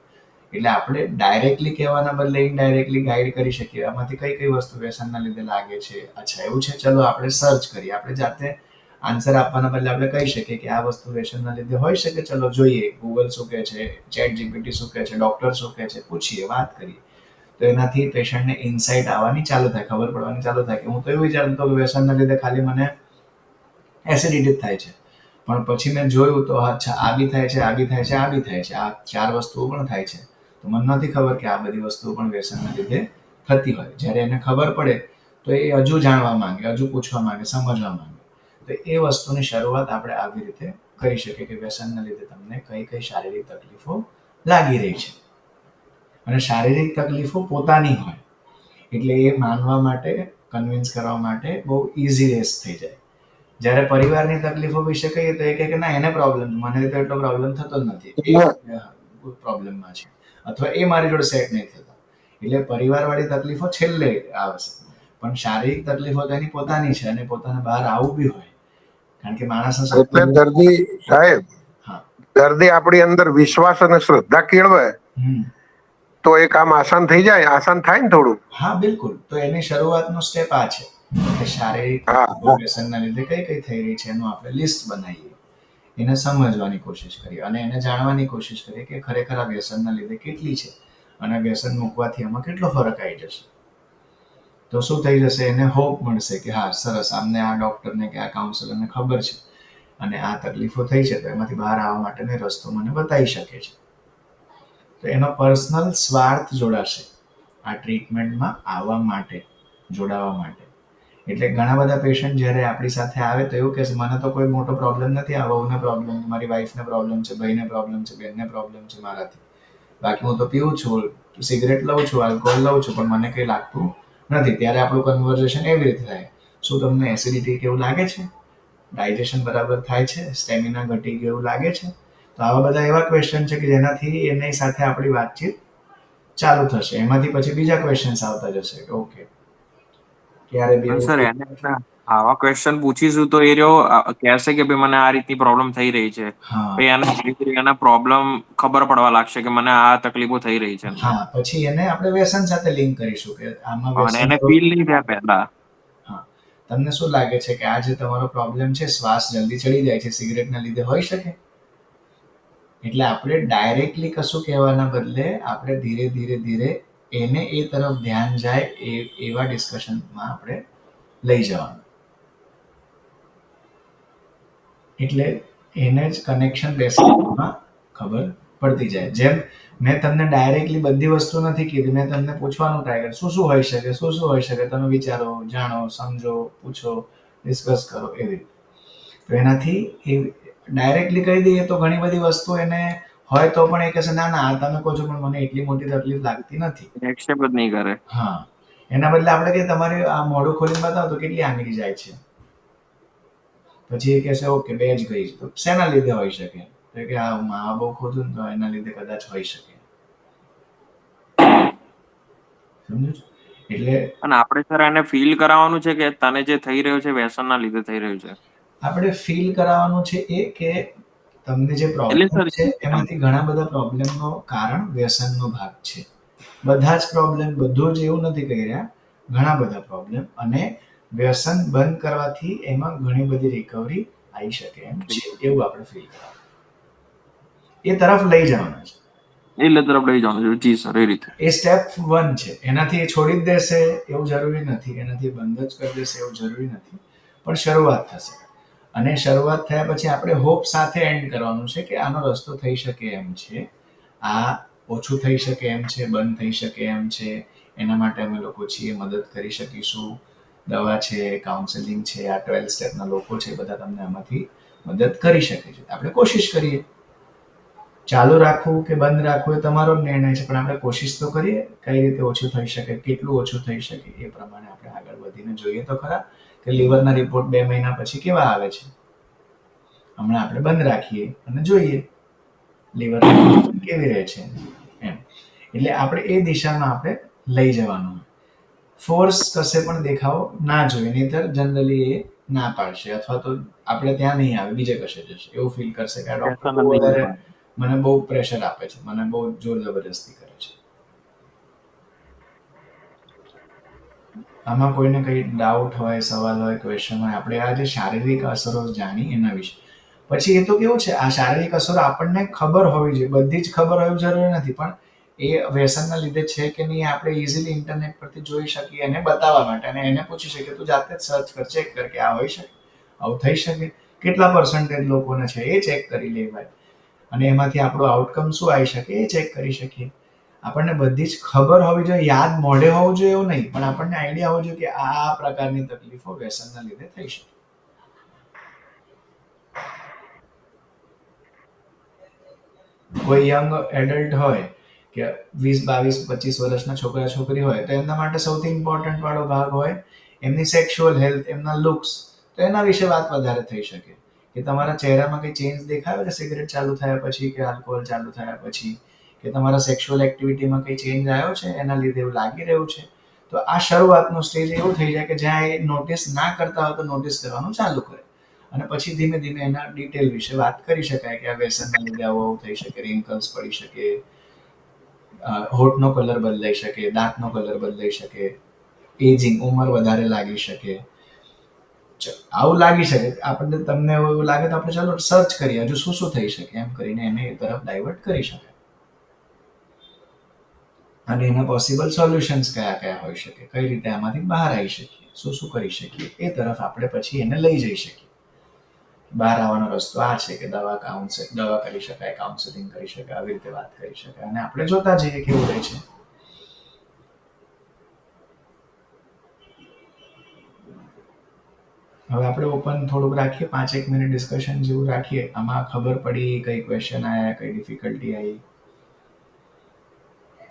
એટલે આપણે ડાયરેક્ટલી કહેવાના બદલે ઇનડાયરેક્ટલી ગાઈડ કરી શકીએ આમાંથી કઈ કઈ વસ્તુ વ્યસનના લીધે લાગે છે. અચ્છા એવું છે, ચલો આપણે સર્ચ કરીએ. આપણે જાતે આન્સર આપવાના બદલે આપણે કહી શકીએ કે આ વસ્તુ વ્યસનના લીધે હોઈ શકે, ચલો જોઈએ ગૂગલ શું કહે છે, ચેટ જીપીટી શું કહે છે, ડોક્ટર શું કહે છે, પૂછીએ, વાત કરીએ. તો એનાથી પેશન્ટને ઇન્સાઇટ આવવાની ચાલુ થાય, ખબર પડવાની ચાલુ થાય કે હું તો એવું વિચારતો કે વ્યસનના લીધે ખાલી મને એસિડિટી થાય છે, પણ પછી મેં જોયું તો અચ્છા આ બી થાય છે, આ બી થાય છે, આ બી થાય છે, આ 4 વસ્તુઓ પણ થાય છે. તો મને નથી ખબર કે આ બધી વસ્તુઓ પણ વ્યસનના લીધે થતી હોય. જ્યારે એને ખબર પડે તો એ હજુ જાણવા માંગે, હજુ પૂછવા માંગે, સમજવા માંગે. તો એ વસ્તુની શરૂઆત આપણે આવી રીતે કરી શકીએ કે વ્યસનના લીધે તમને કઈ કઈ શારીરિક તકલીફો લાગી રહી છે. અને શારીરિક તકલીફો પોતાની હોય એટલે એ માનવા માટે, કન્વિન્સ કરવા માટે બહુ ઇઝી રેસ થઈ જાય. જ્યારે પરિવારની તકલીફો વિશે કહીએ તો એ કહે કે ના એને પ્રોબ્લેમ, મને તો એટલો પ્રોબ્લેમ થતો જ નથી, એ પ્રોબ્લેમમાં છે, અથવા એ મારી જોડે સેટ નહીં થતા. એટલે પરિવારવાળી તકલીફો છેલ્લે આવશે, પણ શારીરિક તકલીફો તો એની પોતાની છે અને પોતાને બહાર આવવું બી હોય. કારણ કે માણસને એટલે દર્દી સાહેબ, હા દર્દી આપણી અંદર વિશ્વાસ અને શ્રદ્ધા કેળવે તો એ કામ આસાન થઈ જાય, આસાન થાય ને થોડું. હા બિલકુલ. તો એની શરૂઆતનો સ્ટેપ આ છે કે શારીરિક વ્યસનના લીધે કઈ કઈ થઈ રહી છે એનું આપણે લિસ્ટ બનાવીએ, એને સમજવાની કોશિશ કરીએ અને એને જાણવાની કોશિશ કરીએ કે ખરેખર આ વ્યસનના લીધે કેટલી છે અને વ્યસન મૂકવાથી એમાં કેટલો ફરક આવી જશે. તો શું થઈ જશે, એને હોપ મળશે કે હા સરસ, આમને આ ડોક્ટરને કે આ કાઉન્સલરને ખબર છે અને આ તકલીફો થઈ છે, તો એમાંથી બહાર આવવા માટેનો રસ્તો મને બતાવી શકે છે. તો એનો પર્સનલ સ્વાર્થ જોડાશે આ ટ્રીટમેન્ટમાં આવવા માટે, જોડાવા માટે. એટલે ઘણા બધા પેશન્ટ જ્યારે આપણી સાથે આવે તો એવું કહે છે મને તો કોઈ મોટો પ્રોબ્લેમ નથી, આ વહુને પ્રોબ્લેમ, મારી વાઈફને પ્રોબ્લેમ છે, ભાઈને પ્રોબ્લેમ છે, બેનને પ્રોબ્લેમ છે મારાથી, બાકી હું તો પીવું છું, સિગરેટ લઉં છું, આલ્કોહોલ લઉં છું, પણ મને કંઈ લાગતું નથી. ત્યારે આપણું કન્વર્ઝેશન એવી રીતે થાય, શું તમને એસિડિટી કેવું લાગે છે, ડાયજેશન બરાબર થાય છે, સ્ટેમિના ઘટી ગયું લાગે છે. તો આવા બધા એવા ક્વેશ્ચન છે કે જેનાથી એની સાથે આપણી વાતચીત ચાલુ થશે. એમાંથી પછી બીજા ક્વેશ્ચન્સ આવતા જશે કે ઓકે ક્યારે બી સર એને આવા ક્વેશ્ચન પૂછીશું તો એ રહ્યો કહેશે કે ભાઈ મને આ રીતની પ્રોબ્લેમ થઈ રહી છે, પછી એના પ્રોબ્લેમ ખબર પડવા લાગશે કે મને આ તકલીફો થઈ રહી છે. હા, પછી એને આપણે વ્યસન સાથે લિંક કરીશું કે આમાં અને વ્યસન એને ફીલ નહીં થાય પહેલા. હા, તમને શું લાગે છે કે આ જે તમારો પ્રોબ્લેમ છે, શ્વાસ જલ્દી ચડી જાય છે, સિગરેટના લીધે હોઈ શકે? એટલે આપણે ડાયરેક્ટલી કશું કહેવાના બદલે આપણે ધીરે ધીરે ધીરે એને એ તરફ ધ્યાન જાય એવા ડિસ્કશનમાં આપણે લઈ જવાનું. એટલે એને જ કનેક્શન બેસવામાં ખબર પડતી જાય. જેમ મેં તમને ડાયરેક્ટલી બધી વસ્તુ નથી કીધી, મેં તમને પૂછવાનું ટ્રાય કર્યું શું શું હોઈ શકે, શું શું હોઈ શકે, તમે વિચારો, જાણો, સમજો, પૂછો, ડિસ્કસ કરો, એવી. તો એનાથી એ ડાયરેક્ટલી કહી દઈએ તો ઘણી બધી વસ્તુ એને હોય તો પણ એ કહેશે ના ના આ તમે કહો છો પણ મને એટલી મોટી તકલીફ લાગતી નથી. એક્સેપ્ટ જ નહીં કરે. હા, એના બદલે આપણે કહીએ તમારે આ મોઢું ખોલીને બતાવો તો કેટલી આંગળી જાય છે, પછી એ કહેશે ઓકે 2 જ ગઈ. તો શેના લીધે હોઈ શકે? તો કે આ બહુ ખોટું, તો એના લીધે કદાચ હોઈ શકે. સમજો છો? એટલે અને આપણે સર એને ફીલ કરાવવાનું છે કે તને જે થઈ રહ્યું છે વ્યસનના લીધે થઈ રહ્યું છે. આપણે ફીલ કરાવવાનું છે એ કે તમને જે પ્રોબ્લેમ છે એમાંથી ઘણા બધા પ્રોબ્લેમનો કારણ વ્યસનનો ભાગ છે. બધા જ પ્રોબ્લેમ, બધું જ એવું નથી કહી રહ્યા, ઘણા બધા પ્રોબ્લેમ, અને વ્યસન બંધ કરવાથી એમાં ઘણી બધી રિકવરી આવી શકે એમ છે, એવું આપણે ફીલ કરવાનું, એ તરફ લઈ જવાના છે. એટલે તરફ લઈ જવાનું છે. જી સર, એ રીતે. એ સ્ટેપ 1 છે. એનાથી એ છોડી જ દેશે એવું જરૂરી નથી, એનાથી બંધ જ કરી દેશે એવું જરૂરી નથી, પણ શરૂઆત થશે. અને શરૂઆત થયા પછી આપણે હોપ સાથે એન્ડ કરવાનું છે કે આનો રસ્તો થઈ શકે એમ છે. આ ઓછું થઈ શકે એમ છે, બંધ થઈ શકે એમ છે, એના માટે અમે લોકો છીએ, મદદ કરી શકીશું. દવા છે, કાઉન્સેલિંગ છે, આ 12 સ્ટેપના લોકો છે, બધા તમને આમાંથી મદદ કરી શકે છે. આપણે કોશિશ કરીએ. ચાલુ રાખવું કે બંધ રાખવું એ તમારો જ નિર્ણય છે, પણ આપણે કોશિશ તો કરીએ. કઈ રીતે ઓછું થઈ શકે, કેટલું ઓછું થઈ શકે એ પ્રમાણે આપણે આગળ વધીને જોઈએ તો ખરા કે લીવરના રિપોર્ટ 2 મહિના પછી કેવા આવે છે. હમણાં આપણે બંધ રાખીએ અને જોઈએ લીવર કેવી રહે છે એમ. એટલે આપણે એ દિશામાં આપણે લઈ જવાનું. ફોર્સ કશે પણ દેખાવો ના જોઈએ, નહીંતર જનરલી એ ના પાડશે અથવા તો આપણે ત્યાં નહીં આવે, બીજે કશે જશે. એવું ફીલ કરશે કે આ ડોક્ટર બહુ વધારે મને બહુ પ્રેશર આપે છે, મને બહુ જોર જબરદસ્તી કરે છે. આમાં કોઈને કઈ ડાઉટ હોય, સવાલ હોય, ક્વેશ્ચન હોય, આપણે આ જે શારીરિક અસરો જાણી એના વિશે. પછી એ તો કેવું છે, આ શારીરિક અસરો આપણને ખબર હોવી જોઈએ. બધી જ ખબર હોવી જરૂરી નથી, પણ એ વ્યસનના લીધે છે કે નહીં આપણે ઇઝીલી ઇન્ટરનેટ પરથી જોઈ શકીએ અને બતાવવા માટે, અને એને પૂછી શકીએ તું જાતે જ સર્ચ કર, ચેક કર કે આ હોઈ શકે, આવું થઈ શકે, કેટલા પર્સન્ટેજ લોકોને છે એ ચેક કરી લેવાય, અને એમાંથી આપણું આઉટકમ શું આવી શકે એ ચેક કરી શકીએ. આપણને બધી જ ખબર હોવી જોઈએ, યાદ મોઢે હોવું જોઈએ એવું નહીં, પણ આપણને આઈડિયા હોવો જોઈએ કે આ પ્રકારની તકલીફો વ્યસનના લીધે થઈ શકે. કોઈ યંગ એડલ્ટ હોય કે 20, 22, 25 વર્ષના છોકરા છોકરી હોય તો એમના માટે સૌથી ઇમ્પોર્ટન્ટ વાળો ભાગ હોય એમની સેક્સ્યુઅલ હેલ્થ, એમના લુક્સ. તો એના વિશે વાત વધારે થઈ શકે કે તમારા ચહેરામાં કઈ ચેન્જ દેખાયો છે સિગરેટ ચાલુ થયા પછી કે આલ્કોહોલ ચાલુ થયા પછી, કે તમારા સેક્સ્યુઅલ એક્ટિવિટીમાં કઈ ચેન્જ આવ્યો છે, એના લીધે એવું લાગી રહ્યું છે. તો આ શરૂઆતનો સ્ટેજ એવું થઈ જાય કે જ્યાં એ નોટિસ ના કરતા હોય તો નોટિસ કરવાનું ચાલુ કરે, અને પછી ધીમે ધીમે એના ડિટેલ વિશે વાત કરી શકાય કે આ વ્યસનના લીધે આવું આવું થઈ શકે, રિંકલ્સ પડી શકે, હોઠનો કલર બદલાઈ શકે, દાંતનો કલર બદલાઈ શકે, એજિંગ, ઉંમર વધારે લાગી શકે. આવું લાગી શકે આપણને, તમને એવું લાગે તો આપણે ચાલો સર્ચ કરીએ હજુ શું શું થઈ શકે એમ કરીને એને એ તરફ ડાયવર્ટ કરી શકાય. અને એના પોસિબલ સોલ્યુશન્સ કયા કયા હોઈ શકે, કઈ રીતે આમાંથી બહાર આવી શકીએ, શું શું કરી શકીએ, એ તરફ આપણે પછી એને લઈ જઈ શકીએ. બહાર આવવાનો રસ્તો આ છે કે દવા કરી શકાય, કાઉન્સેલિંગ કરી શકાય, આવી રીતે વાત કરી શકાય, અને આપણે જોતા જઈએ કેવું રહે છે. હવે આપણે ઓપન થોડુંક રાખીએ, 5 એક મિનિટ ડિસ્કશન જેવું રાખીએ. આમાં ખબર પડી, કઈ ક્વેશ્ચન આયા, કઈ ડિફિકલ્ટી આવી?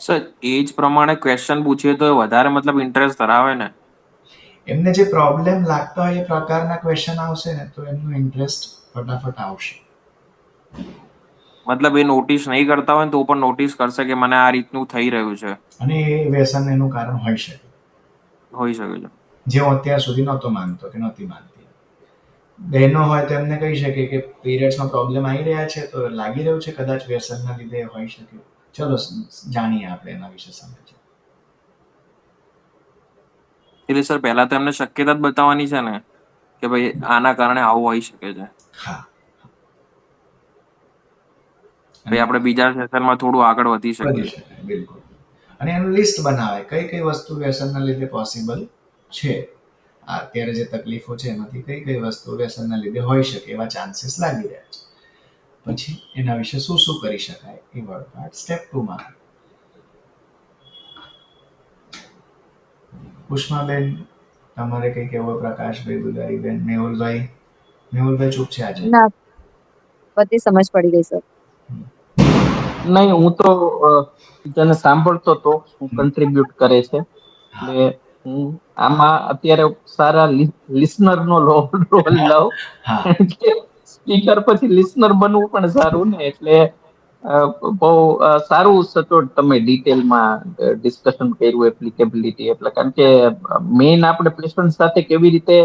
સર એજ પ્રમાણે ક્વેશ્ચન પૂછીએ તો વધારે મતલબ ઇન્ટરેસ્ટ ધરાવે ને. એમને જે પ્રોબ્લેમ લાગતા હોય એ પ્રકારના ક્વેશ્ચન આવશે ને તો એમનું ઇન્ટરેસ્ટ ફટાફટ આવશે. મતલબ એ નોટિસ નહીં કરતા હોય તો પણ નોટિસ કરશે કે મને આ રીતનું થઈ રહ્યું છે. અને એ વ્યસન એનું કારણ હોઈ શકે. હોઈ શકે છે. જે હું અત્યાર સુધી નહોતો માનતો કે નહોતી માનતી. બહેનો હોય તો એમને કહી શકે કે પીરિયડ્સમાં પ્રોબ્લેમ આવી રહ્યા છે તો લાગી રહ્યું છે, કદાચ વ્યસનના લીધે હોઈ શકે. ચલો જાણીએ આપણે એના વિશે સમજીએ. એટલે સર પહેલા તો એમને શક્યતા જ બતાવવાની છે ને કે ભાઈ આના કારણે આવું હોઈ શકે છે. હા. ભાઈ આપણે બીજા સેશનમાં થોડું આગળ વધી શકીએ. વધી શકાય, બિલકુલ. અને એનું લિસ્ટ બનાવે કઈ કઈ વસ્તુ વ્યસનના લીધે પોસિબલ છે. અત્યારે જે તકલીફો છે એમાંથી કઈ કઈ વસ્તુ વ્યસનના લીધે હોઈ શકે એવા ચાન્સીસ લાગી રહ્યા છે. પછી એના વિશે શું શું કરી શકાય એ વાળો પાર્ટ સ્ટેપ 2 માં. ઉષ્માબેન, તમારે કઈ કહેવું હોય? પ્રકાશભાઈ, દુલારીબેન, મેહુલભાઈ? મેહુલભાઈ ચૂપ છે આજે. ના, બધી સમજ પડી ગઈ સર. નહીં, હું તો તને સાંભળતો તો શું કન્ટ્રીબ્યુટ કરે છે, હા. એટલે હું આમાં અત્યારે સારા લિસનર નો રોલ લઉં. હા. કે સ્પીકર પછી લિસનર બનવું પણ સારું ને, એટલે બહુ સારું સચોટ તમે ડિટેલમાં ડિસ્કશન કર્યું એપ્લિકેબિલિટી, એટલે કારણ કે મેઇન આપણે પેશન્ટ સાથે કેવી રીતે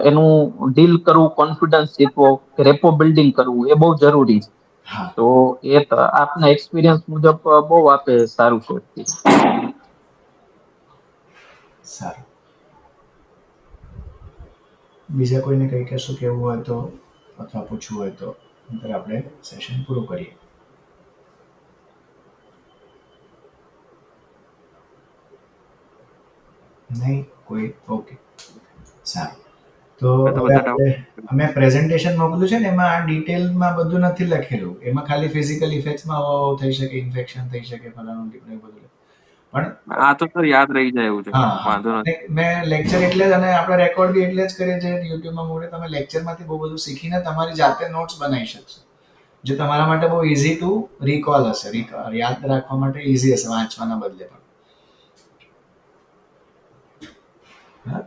એનું ડીલ કરવું, કોન્ફિડન્સ જીતવો, રેપો બિલ્ડિંગ કરવું એ બહુ જરૂરી છે. હા. તો એ આપના એક્સપિરિયન્સ મુજબ બહુ આપે સારું છે. સારું. બીજા કોઈને કઈ કશું કેવું હોય તો અથવા પૂછવું હોય તો આપણે સેશન પૂરું કરીએ. નહીં કોઈ? ઓકે, સારું. તો તો હવે બધા આપણે અમે પ્રેઝન્ટેશન મોકલ્યું છે ને એમાં આ ડિટેલમાં બધું નથી લખેલું. એમાં ખાલી ફિઝિકલ ઇફેક્ટ્સમાં આવો થઈ શકે, ઇન્ફેક્શન થઈ શકે, ફલાણું ઢીકણું બધું. પણ આ તો સર યાદ રહી જાય એવું છે, હા, વાંધો નથી. મેં લેક્ચર એટલે જ અને આપણે રેકોર્ડ બી એટલે જ કરીએ છીએ યુટ્યુબમાં મૂકે. તમે લેક્ચરમાંથી બહુ બધું શીખીને તમારી જાતે નોટ્સ બનાવી શકશો, જે તમારા માટે બહુ ઇઝી ટુ રિકોલ હશે, યાદ રાખવા માટે ઇઝી હશે વાંચવાના બદલે પણ. હા,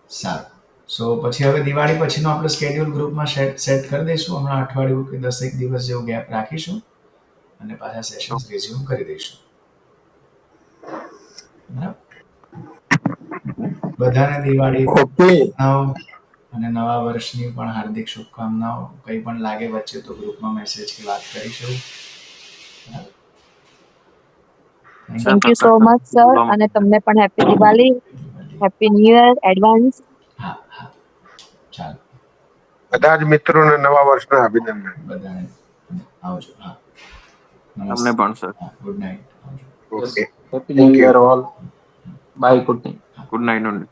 સારું. સો પછી હવે દિવાળી પછીનો આપણે સ્કેડ્યુલ ગ્રુપમાં સેટ કરી દઈશું. હમણાં અઠવાડિયું કે 10 દિવસ જેવો ગેપ રાખીશું અને પાછા સેશન્સ રિઝ્યુમ કરી દઈશું. બરાબર. બધાને દિવાળી ઓકે. અને નવા વર્ષની પણ હાર્દિક શુભકામનાઓ. કંઈ પણ લાગે વચ્ચે તો ગ્રુપમાં મેસેજ કે વાત કરીશું. Thank you so much sir, અને તમને પણ happy Diwali, happy new year advance. હા હા, ચાલો બધા જ મિત્રોને નવા વર્ષના અભિનંદન. બધાને આવજો. હા, તમને નમસ્તે. પણ સર. હા, ગુડ નાઇટ. આવજો. Yes, okay, happy thank new you. Year all. Bye, good night. Good night.